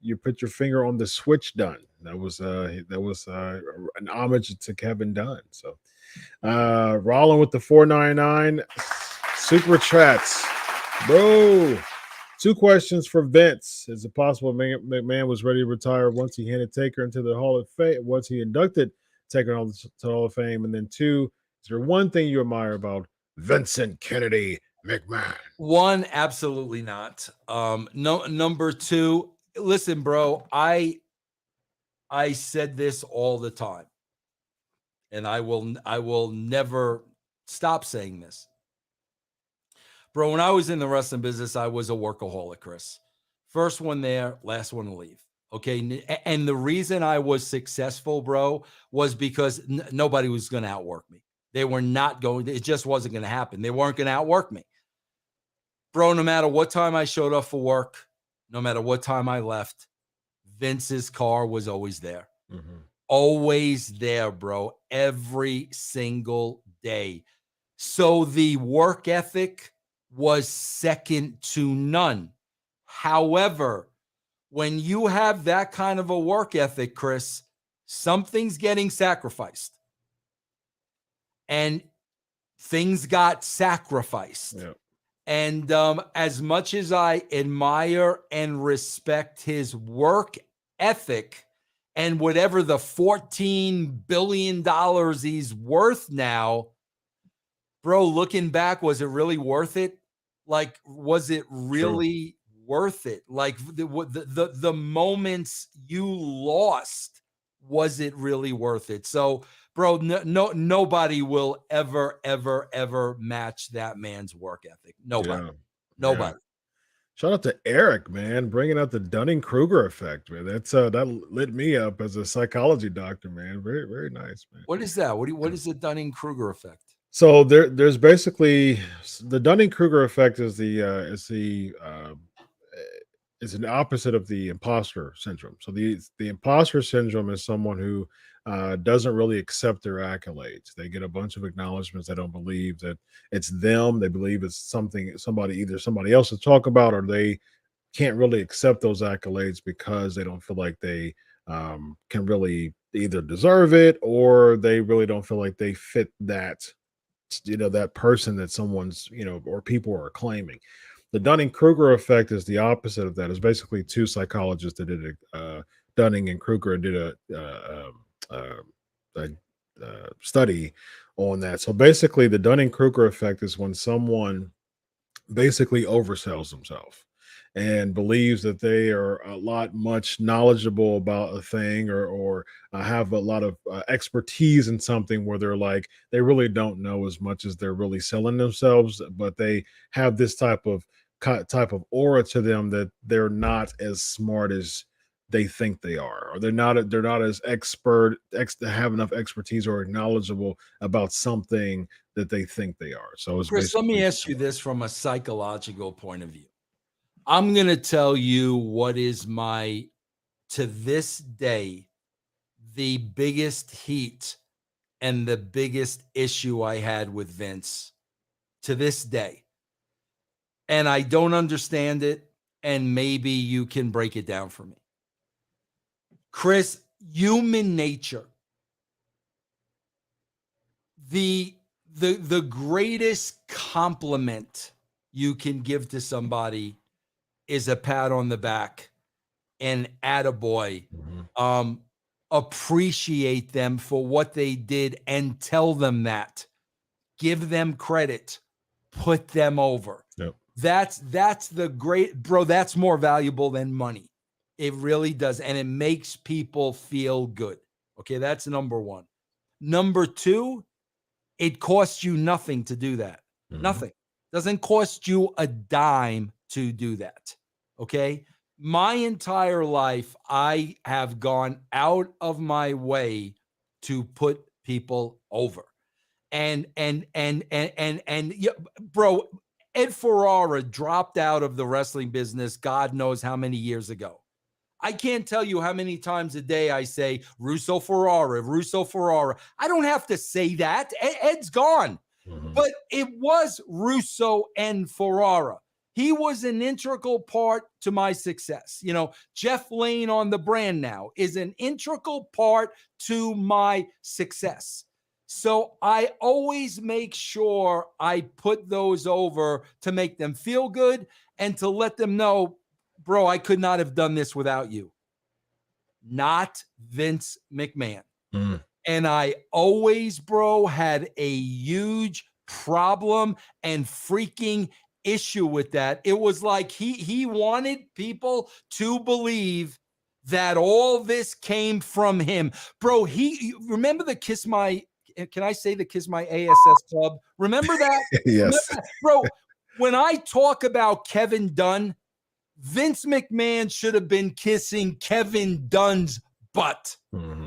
your finger on the switch, Dunn. That was an homage to Kevin Dunn. So Rollin with the 499 super chats. Bro, 2 questions for Vince. Is it possible McMahon was ready to retire once he handed Taker into the Hall of Fame, once he inducted Taker to the Hall of Fame? And then 2, is there one thing you admire about Vincent Kennedy McMahon? 1, absolutely not. No, number 2, listen, bro, I said this all the time, and I will never stop saying this. Bro, when I was in the wrestling business, I was a workaholic, Chris. First one there, last one to leave. Okay. And the reason I was successful, bro, was because nobody was going to outwork me. They were not going, it just wasn't going to happen. They weren't going to outwork me. Bro, no matter what time I showed up for work, no matter what time I left, Vince's car was always there. Mm-hmm. Always there, bro. Every single day. So the work ethic was second to none. However, when you have that kind of a work ethic, Chris, something's getting sacrificed. And things got sacrificed. Yep. And as much as I admire and respect his work ethic and whatever the $14 billion he's worth now, bro, looking back, was it really worth it? Like, was it really worth it? Like the moments you lost, was it really worth it? So, bro, nobody will ever match that man's work ethic. Nobody. Yeah. Nobody. Yeah. Shout out to Eric, man, bringing out the Dunning-Kruger effect, man. That lit me up as a psychology doctor, man. Very, very nice, man. What is that? What is the Dunning-Kruger effect? So there's basically the Dunning-Kruger effect is an opposite of the imposter syndrome. So the imposter syndrome is someone who doesn't really accept their accolades. They get a bunch of acknowledgments. They don't believe that it's them. They believe it's either somebody else to talk about, or they can't really accept those accolades because they don't feel like they can really either deserve it, or they really don't feel like they fit that that person that someone's or people are claiming. The Dunning-Kruger effect is the opposite of that. It's basically 2 psychologists that did it. Dunning and Kruger did a study on that. So basically, the Dunning-Kruger effect is when someone basically oversells themselves and believes that they are much knowledgeable about a thing, or have a lot of expertise in something, where they're like, they really don't know as much as they're really selling themselves, but they have this type of aura to them that they're not as smart as they think they are, or they're not as have enough expertise or knowledgeable about something that they think they are. So it's Chris, let me ask you this from a psychological point of view. I'm going to tell you what is to this day, the biggest heat and the biggest issue I had with Vince to this day. And I don't understand it. And maybe you can break it down for me. Chris, human nature. The greatest compliment you can give to somebody is a pat on the back and attaboy. Mm-hmm. Appreciate them for what they did and tell them that. Give them credit. Put them over. Yep. That's the great, bro. That's more valuable than money. It really does. And it makes people feel good. Okay, that's number one. Number two, it costs you nothing to do that. Nothing. Doesn't cost you a dime to do that. Okay. My entire life, I have gone out of my way to put people over. And yeah, bro, Ed Ferrara dropped out of the wrestling business God knows how many years ago. I can't tell you how many times a day I say Russo Ferrara, Russo Ferrara. I don't have to say that. Ed's gone. But it was Russo and Ferrara. He was an integral part to my success. You know, Jeff Lane on the brand now is an integral part to my success. So I always make sure I put those over to make them feel good and to let them know, bro, I could not have done this without you. Not Vince McMahon. And I always, bro, had a huge problem and freaking issue with that. It was like he wanted people to believe that all this came from him. Bro, remember the Kiss My, can I say the Kiss My ASS Club? Remember that? Yes. Remember that? Bro, when I talk about Kevin Dunn, Vince McMahon should have been kissing Kevin Dunn's butt.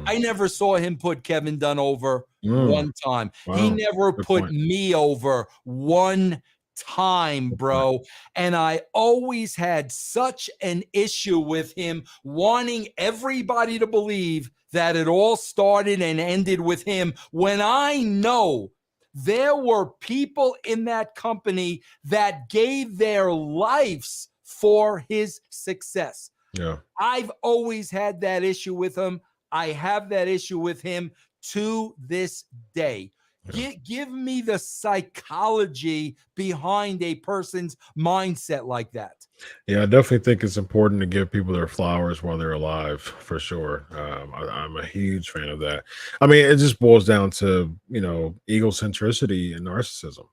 I never saw him put Kevin Dunn over one time. Wow. He never Good put point. me over one time, bro. And I always had such an issue with him wanting everybody to believe that it all started and ended with him, when I know there were people in that company that gave their lives for his success. Yeah. I've always had that issue with him. I have that issue with him to this day. Yeah. Give me the psychology behind a person's mindset like that. Yeah, I definitely think it's important to give people their flowers while they're alive, for sure. I'm a huge fan of that. I mean, it just boils down to, you know, egocentricity and narcissism.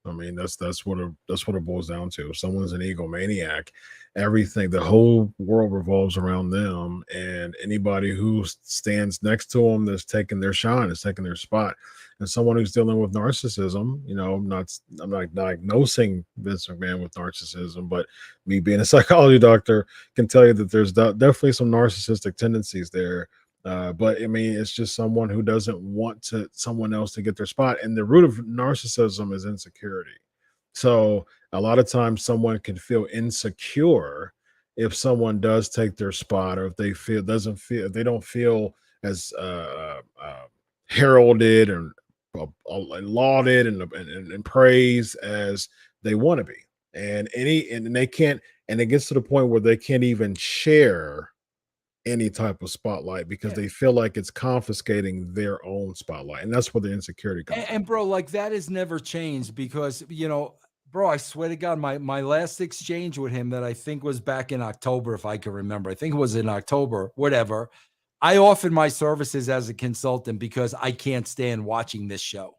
I mean, that's what it boils down to. If someone's an egomaniac, everything, the whole world revolves around them, and anybody who stands next to them that's taking their shine, is taking their spot. And someone who's dealing with narcissism, you know, I'm not diagnosing Vince McMahon with narcissism, but me being a psychology doctor can tell you that there's definitely some narcissistic tendencies there. But I mean, it's just someone who doesn't want someone else to get their spot. And the root of narcissism is insecurity. So a lot of times someone can feel insecure if someone does take their spot, or if they don't feel as heralded and lauded and praised as they want to be. And they can't, and it gets to the point where they can't even share any type of spotlight because they feel like it's confiscating their own spotlight. And that's where the insecurity comes from. And bro, like, that has never changed because, you know, bro, I swear to God, my last exchange with him that I think was back in October, if I can remember, I think it was in October, whatever. I offered my services as a consultant because I can't stand watching this show.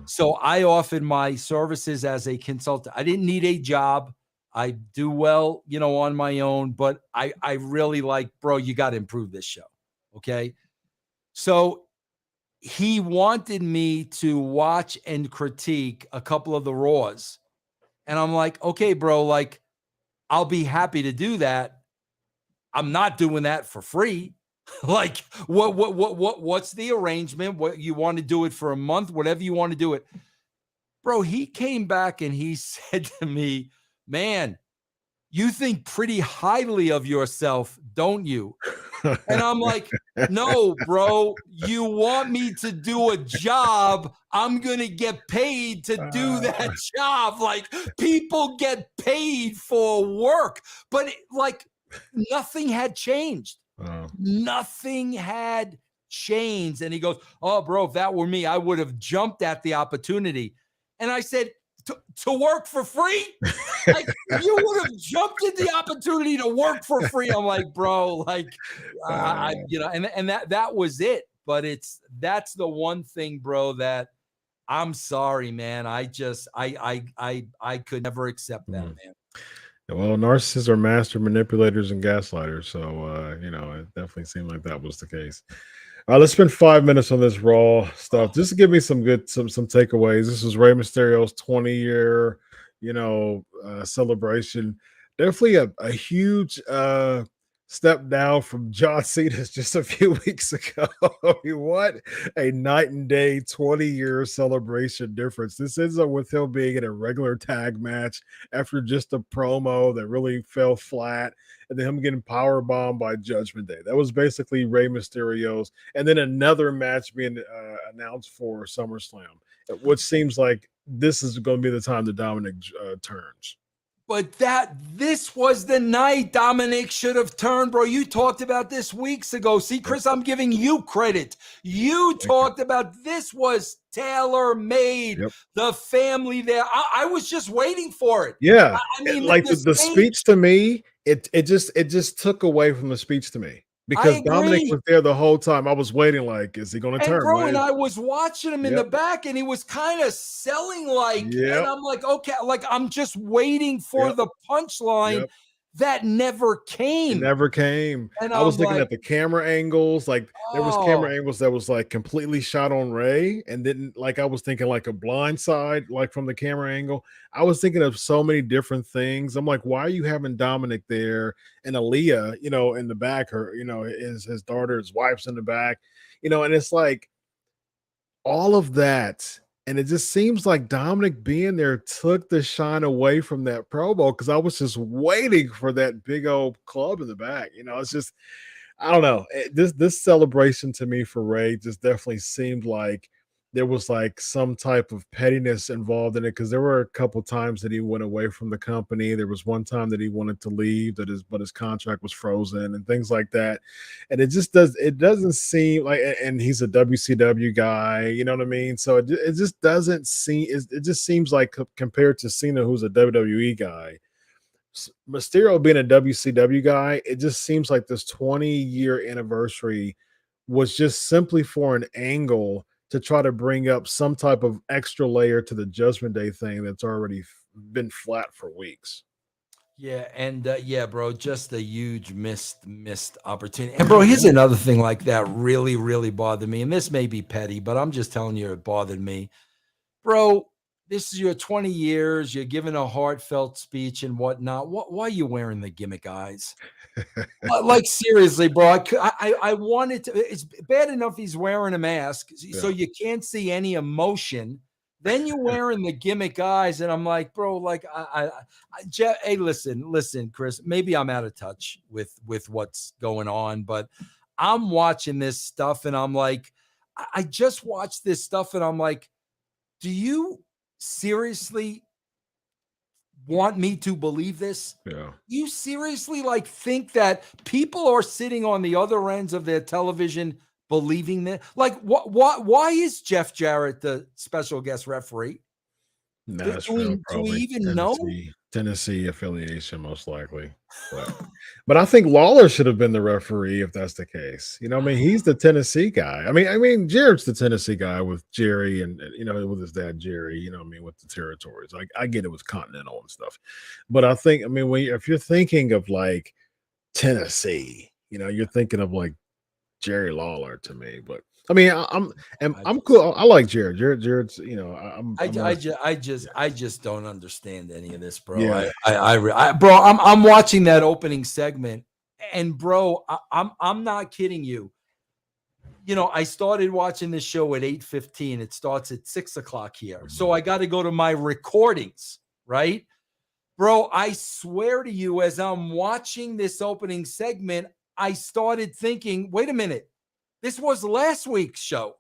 So I offered my services as a consultant. I didn't need a job. I do well, you know, on my own, but I really like, bro, you got to improve this show. Okay. So he wanted me to watch and critique a couple of the Raws. And I'm like, okay, bro, like, I'll be happy to do that. I'm not doing that for free. Like, what's the arrangement? What, you want to do it for a month, whatever you want to do it. Bro, he came back and he said to me, man, you think pretty highly of yourself, don't you? And I'm like, no, bro, you want me to do a job. I'm going to get paid to do that job. Like, people get paid for work, but like nothing had changed. Nothing had changed. And he goes, oh, bro, if that were me, I would have jumped at the opportunity. And I said, to work for free? Like, you would have jumped at the opportunity to work for free. I'm like, bro, like, you know, and that was it. But that's the one thing, bro, that I'm sorry, man. I could never accept that, man. Well, narcissists are master manipulators and gaslighters, so it definitely seemed like that was the case. Let's spend 5 minutes on this Raw stuff. Just to give me some good some takeaways. This is Rey Mysterio's 20-year, celebration. Definitely a huge step down from John Cena's just a few weeks ago. I mean, what a night and day 20-year celebration difference. This ends up with him being in a regular tag match after just a promo that really fell flat, and then him getting power bombed by Judgment Day. That was basically Rey Mysterio's, and then another match being announced for SummerSlam, which seems like this is going to be the time that Dominic turns. But this was the night Dominic should have turned, bro. You talked about this weeks ago. See, Chris, I'm giving you credit. You talked about this was tailor-made. Yep. The family there. I was just waiting for it. Yeah. I mean, like the speech to me, it just took away from the speech to me. Because Dominic was there the whole time. I was waiting, like, is he going to turn? Bro, and I was watching him in the back, and he was kind of selling and I'm like, okay, like I'm just waiting for the punchline that never came. It never came. And I was looking at the camera angles. Like there was camera angles that was like completely shot on Ray, and then like I was thinking like a blind side, like from the camera angle. I was thinking of so many different things. I'm like, why are you having Dominic there and Aaliyah, in the back? Her, his daughter, his wife's in the back, and it's like all of that. And it just seems like Dominic being there took the shine away from that promo because I was just waiting for that big old club in the back. It's just, I don't know. This celebration to me for Ray just definitely seemed like there was like some type of pettiness involved in it because there were a couple times that he went away from the company. There was one time that he wanted to leave, but his contract was frozen and things like that. And it doesn't seem like, and he's a WCW guy, you know what I mean? So it just doesn't seem, it just seems like compared to Cena, who's a WWE guy, Mysterio being a WCW guy, it just seems like this 20-year anniversary was just simply for an angle to try to bring up some type of extra layer to the Judgment Day thing that's already been flat for weeks. Yeah, and bro, just a huge missed opportunity. And bro, here's another thing like that really, really bothered me. And this may be petty, but I'm just telling you it bothered me. Bro, this is your 20 years. You're giving a heartfelt speech and whatnot. Why are you wearing the gimmick eyes? Like seriously, bro. I wanted to. It's bad enough he's wearing a mask, so you can't see any emotion. Then you're wearing the gimmick eyes, and I'm like, bro, like, hey, listen, Chris. Maybe I'm out of touch with what's going on, but I'm watching this stuff, and I'm like, I just watched this stuff, and I'm like, do you seriously want me to believe this? Yeah. You seriously like think that people are sitting on the other ends of their television believing that? Like, why is Jeff Jarrett the special guest referee? Nashville, do we even know? Tennessee affiliation, most likely. But I think Lawler should have been the referee if that's the case. I mean, he's the Tennessee guy. I mean, Jarrett's the Tennessee guy with Jerry and with his dad Jerry. With the territories. Like I get it was Continental and stuff, but I think if you're thinking of like Tennessee, you're thinking of like Jerry Lawler to me. But I mean, I'm cool. I like Jared. Jared's, I just don't understand any of this, bro. Yeah. Bro, I'm watching that opening segment, and bro, I'm not kidding you. I started watching this show at 8:15. It starts at 6:00 here, so I got to go to my recordings, right, bro? I swear to you, as I'm watching this opening segment, I started thinking, wait a minute. This was last week's show.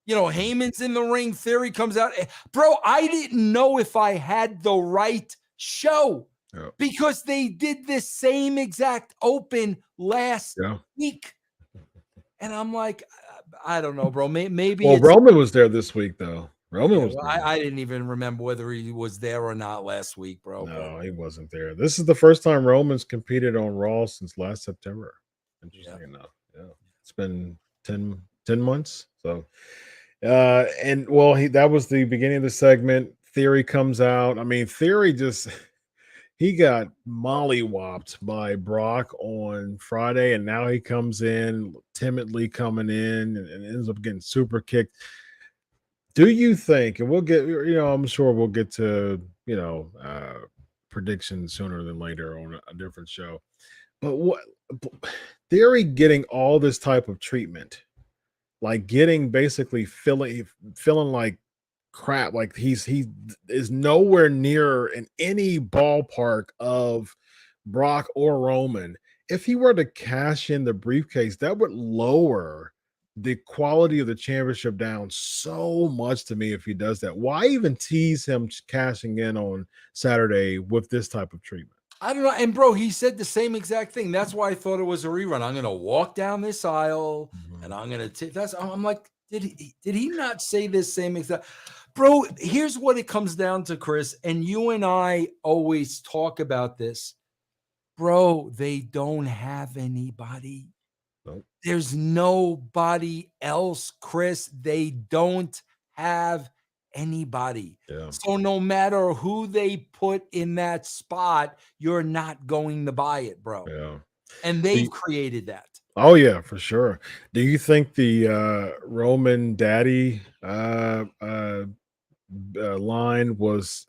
Heyman's in the ring. Theory comes out. Bro, I didn't know if I had the right show because they did this same exact open last week. And I'm like, I don't know, bro. Maybe. Well, Roman was there this week, though. Roman was there. I didn't even remember whether he was there or not last week, bro. No, he wasn't there. This is the first time Roman's competed on Raw since last September. Interesting enough. Yeah. It's been 10 months. So and well, that was the beginning of the segment. Theory comes out. I mean, Theory just he got mollywopped by Brock on Friday, and now he comes in timidly coming in and ends up getting super kicked. Do you think, and we'll get, I'm sure we'll get to, predictions sooner than later on a different show. But what Theory getting all this type of treatment, like getting basically feeling like crap, like he is nowhere near in any ballpark of Brock or Roman. If he were to cash in the briefcase, that would lower the quality of the championship down so much to me if he does that. Why even tease him cashing in on Saturday with this type of treatment? I don't know. And bro, he said the same exact thing. That's why I thought it was a rerun. I'm gonna walk down this aisle and I'm gonna take that's I'm like, did he not say this same exact bro? Here's what it comes down to, Chris, and you and I always talk about this. Bro, they don't have anybody. Nope. There's nobody else, Chris. They don't have anybody. Yeah. So no matter who they put in that spot, you're not going to buy it, bro. Yeah. And they've created that. Oh yeah, for sure. Do you think the Roman Daddy line was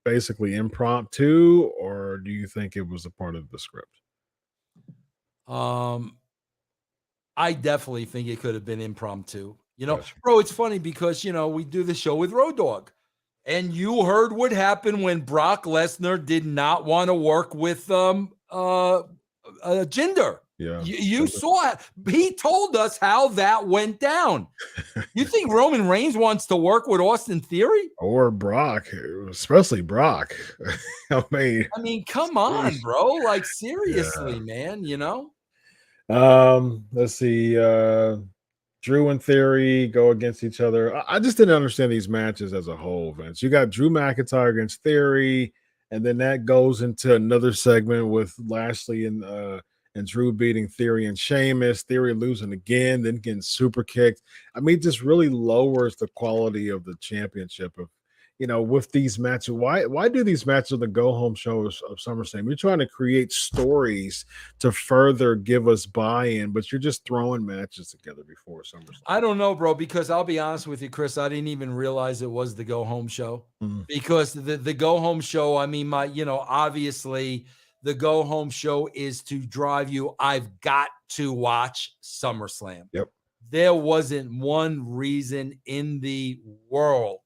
basically impromptu, or do you think it was a part of the script? I definitely think it could have been impromptu. Gotcha. Bro, it's funny because we do the show with Road Dogg. And you heard what happened when Brock Lesnar did not want to work with Jinder. Yeah. You saw it. He told us how that went down. You think Roman Reigns wants to work with Austin Theory? Or Brock, especially Brock. I mean, come on, bro. Like, seriously, man, Let's see. Drew and Theory go against each other. I just didn't understand these matches as a whole, Vince. You got Drew McIntyre against Theory, and then that goes into another segment with Lashley and Drew beating Theory and Sheamus. Theory losing again, then getting super kicked. I mean, it just really lowers the quality of the championship of, with these matches. Why do these matches on the go home shows of SummerSlam? You're trying to create stories to further give us buy-in, but you're just throwing matches together before SummerSlam. I don't know, bro, because I'll be honest with you, Chris, I didn't even realize it was the go home show. Because the go home show, I mean, obviously the go home show is to drive you. I've got to watch SummerSlam. Yep. There wasn't one reason in the world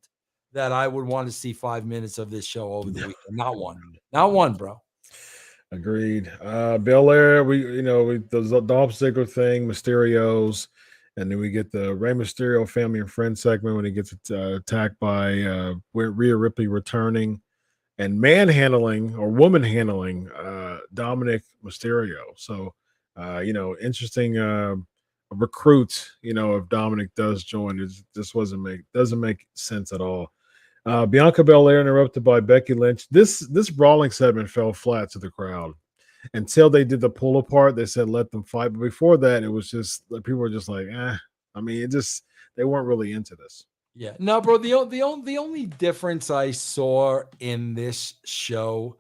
that I would want to see 5 minutes of this show over the weekend. Not one, bro. Agreed. Belair, the Dolph Ziggler thing, Mysterios, and then we get the Rey Mysterio family and friends segment when he gets attacked by Rhea Ripley returning and manhandling or woman handling Dominic Mysterio. So, interesting recruit. If Dominic does join, it just doesn't make sense at all. Bianca Belair interrupted by Becky Lynch. This brawling segment fell flat to the crowd until they did the pull apart. They said let them fight, but before that, it was just people were just like, I mean, they weren't really into this. Yeah, no, bro. The only difference I saw in this show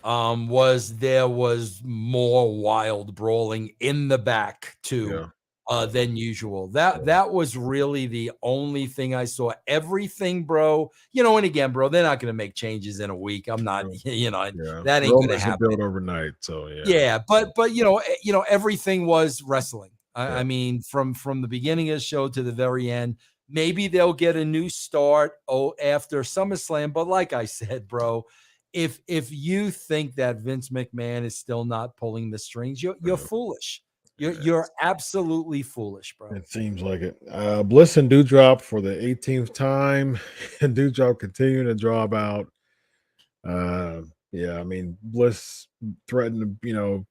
was there was more wild brawling in the back too. Yeah. Than usual. That was really the only thing I saw. Everything, bro. And again, bro, they're not going to make changes in a week. I'm not, that ain't going to happen. Build overnight. So but everything was wrestling. I mean, from the beginning of the show to the very end. Maybe they'll get a new start after SummerSlam. But like I said, bro, if you think that Vince McMahon is still not pulling the strings, you're foolish. You're absolutely foolish, bro. It seems like it. Bliss and Doudrop for the 18th time. And Doudrop continuing to drop out. I mean, Bliss threatened to,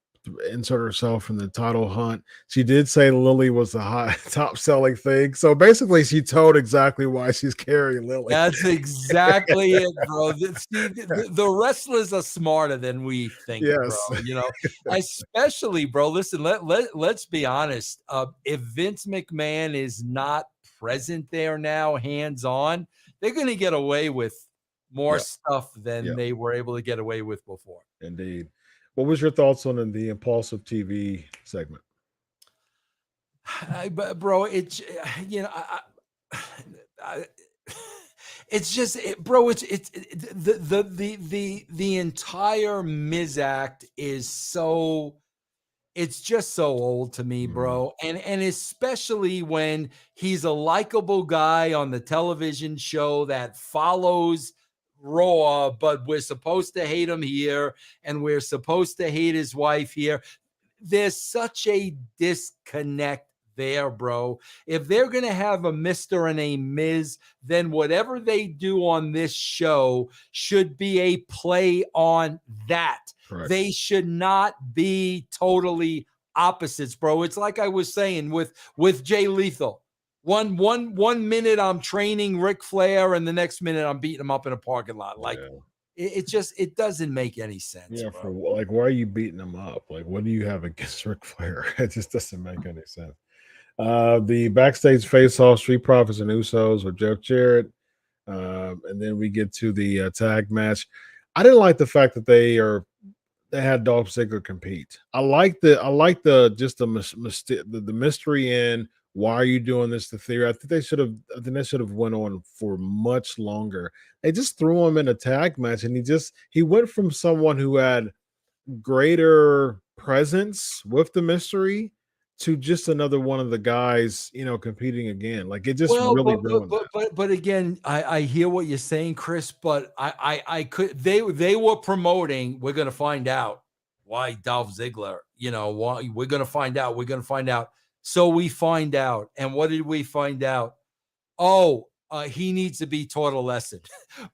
insert herself in the title hunt. She did say Lily was the top selling thing. So basically, she told exactly why she's carrying Lily. That's exactly it, bro. The wrestlers are smarter than we think, yes. bro. Especially, bro. Listen, let's be honest. If Vince McMahon is not present there now, hands on, they're going to get away with more Yeah. stuff than Yeah. they were able to get away with before. Indeed. What was your thoughts on the Impulsive TV segment? But bro, it's you know, I it's just bro, the entire Miz act is so it's just so old to me, bro. And especially when he's a likable guy on the television show that follows Raw, but we're supposed to hate him here and we're supposed to hate his wife here. There's such a disconnect there, bro. If they're going to have a Mr. and a Ms., then whatever they do on this show should be a play on that. Correct. They should not be totally opposites, bro. It's like I was saying with Jay Lethal. One minute I'm training Ric Flair, and the next minute I'm beating him up in a parking lot. Like it doesn't make any sense. Yeah, bro. for like, why are you beating him up? Like, what do you have against Ric Flair? It just doesn't make any sense. The backstage face-off, Street Profits and Usos with Jeff Jarrett, and then we get to the tag match. I didn't like the fact that they had Dolph Ziggler compete. I like the just the mystery in why are you doing this to Theory. I think they should have went on for much longer. They just threw him in a tag match, and he went from someone who had greater presence with the mystery to just another one of the guys, competing again. Like, it just really ruined that. But again, I hear what you're saying, Chris. But I could they were promoting. We're gonna find out why Dolph Ziggler. Why we're gonna find out. We're gonna find out. So we find out, and what did we find out? Oh, he needs to be taught a lesson,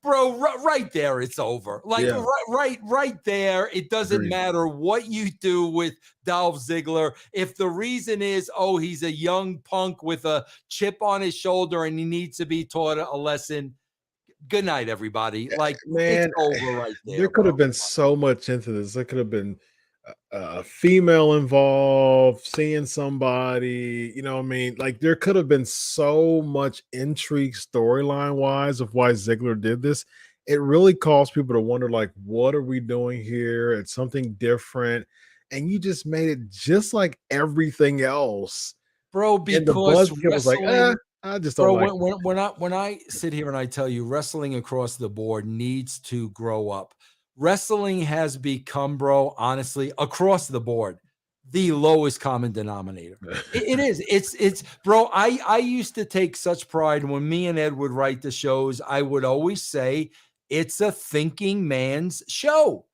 bro. Right there, it's over. Like right there, it doesn't matter what you do with Dolph Ziggler. If the reason is, oh, he's a young punk with a chip on his shoulder and he needs to be taught a lesson. Good night, everybody. Like, man, it's over right there. There could have been so much into this. There could have been a female involved, seeing somebody, what I mean? Like, there could have been so much intrigue storyline wise of why Ziggler did this. It really caused people to wonder, like, what are we doing here? It's something different. And you just made it just like everything else. Bro, and the because buzzkill was like, I just don't like when I sit here and I tell you wrestling across the board needs to grow up. Wrestling has become, bro, honestly, across the board, the lowest common denominator. It is. It's bro. I used to take such pride when me and Ed would write the shows. I would always say it's a thinking man's show.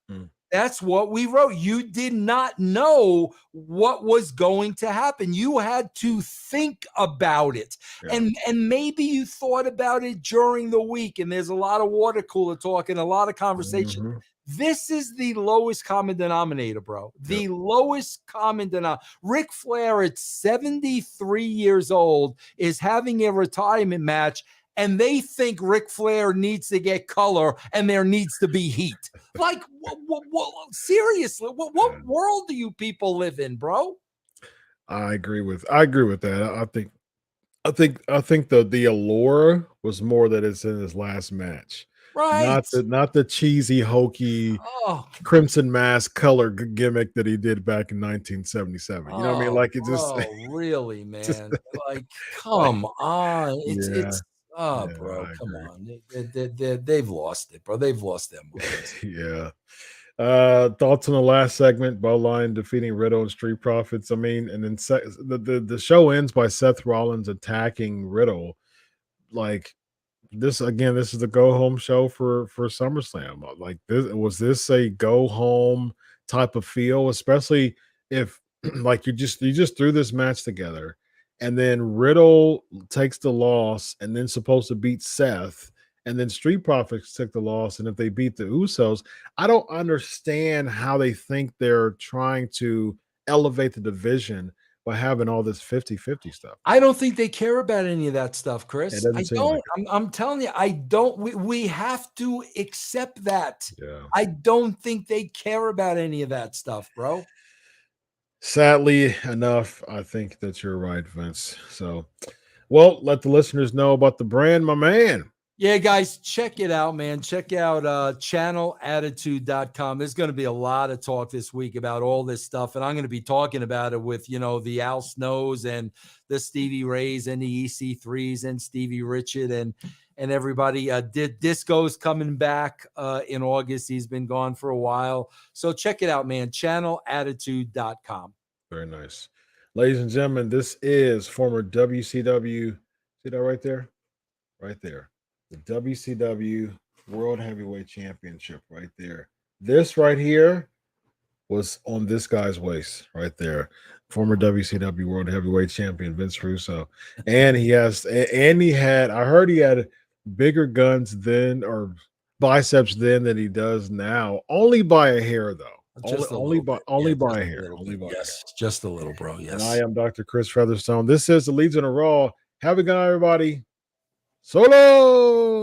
That's what we wrote. You did not know what was going to happen. You had to think about it. And maybe you thought about it during the week. And there's a lot of water cooler talk and a lot of conversation. This is the lowest common denominator, bro. The lowest common denominator. Ric Flair at 73 years old is having a retirement match, and they think Ric Flair needs to get color and there needs to be heat. Like, seriously, what world do you people live in, bro? I agree with that. I think the allure was more that it's in his last match. Right. Not the cheesy, hokey Crimson Mask color gimmick that he did back in 1977. You know what I mean? Like, it just really, man. Like, come on. It's bro, come on. They've lost it, bro. They've lost their minds. Yeah. Thoughts on the last segment, Bowline defeating Riddle and Street Profits. I mean, and then the show ends by Seth Rollins attacking Riddle. Like, this is the go home show for SummerSlam. Like, was this a go home type of feel, especially if like you just threw this match together, and then Riddle takes the loss and then supposed to beat Seth, and then Street Profits took the loss, and if they beat the Usos, I don't understand how they think they're trying to elevate the division by having all this 50-50 stuff. I don't think they care about any of that stuff, Chris. I don't. Like I'm telling you, I don't. We have to accept that. Yeah. I don't think they care about any of that stuff, bro. Sadly enough, I think that you're right, Vince. So, well, let the listeners know about the brand, my man. Yeah, guys, check it out, man. Check out channelattitude.com. There's going to be a lot of talk this week about all this stuff, and I'm going to be talking about it with, the Al Snows and the Stevie Rays and the EC3s and Stevie Richard and everybody. Disco's coming back in August. He's been gone for a while. So check it out, man. Channelattitude.com. Very nice. Ladies and gentlemen, this is former WCW. See that right there? Right there. The WCW World Heavyweight Championship right there. This right here was on this guy's waist right there. Former WCW World Heavyweight Champion Vince Russo. And I heard he had bigger guns then, or biceps then, than he does now. Only by a hair, though. Only by a hair. Yes, just a little, bro. Yes. And I am Dr. Chris Featherstone. This is the Legion of Raw. Have a good night, everybody. Solo!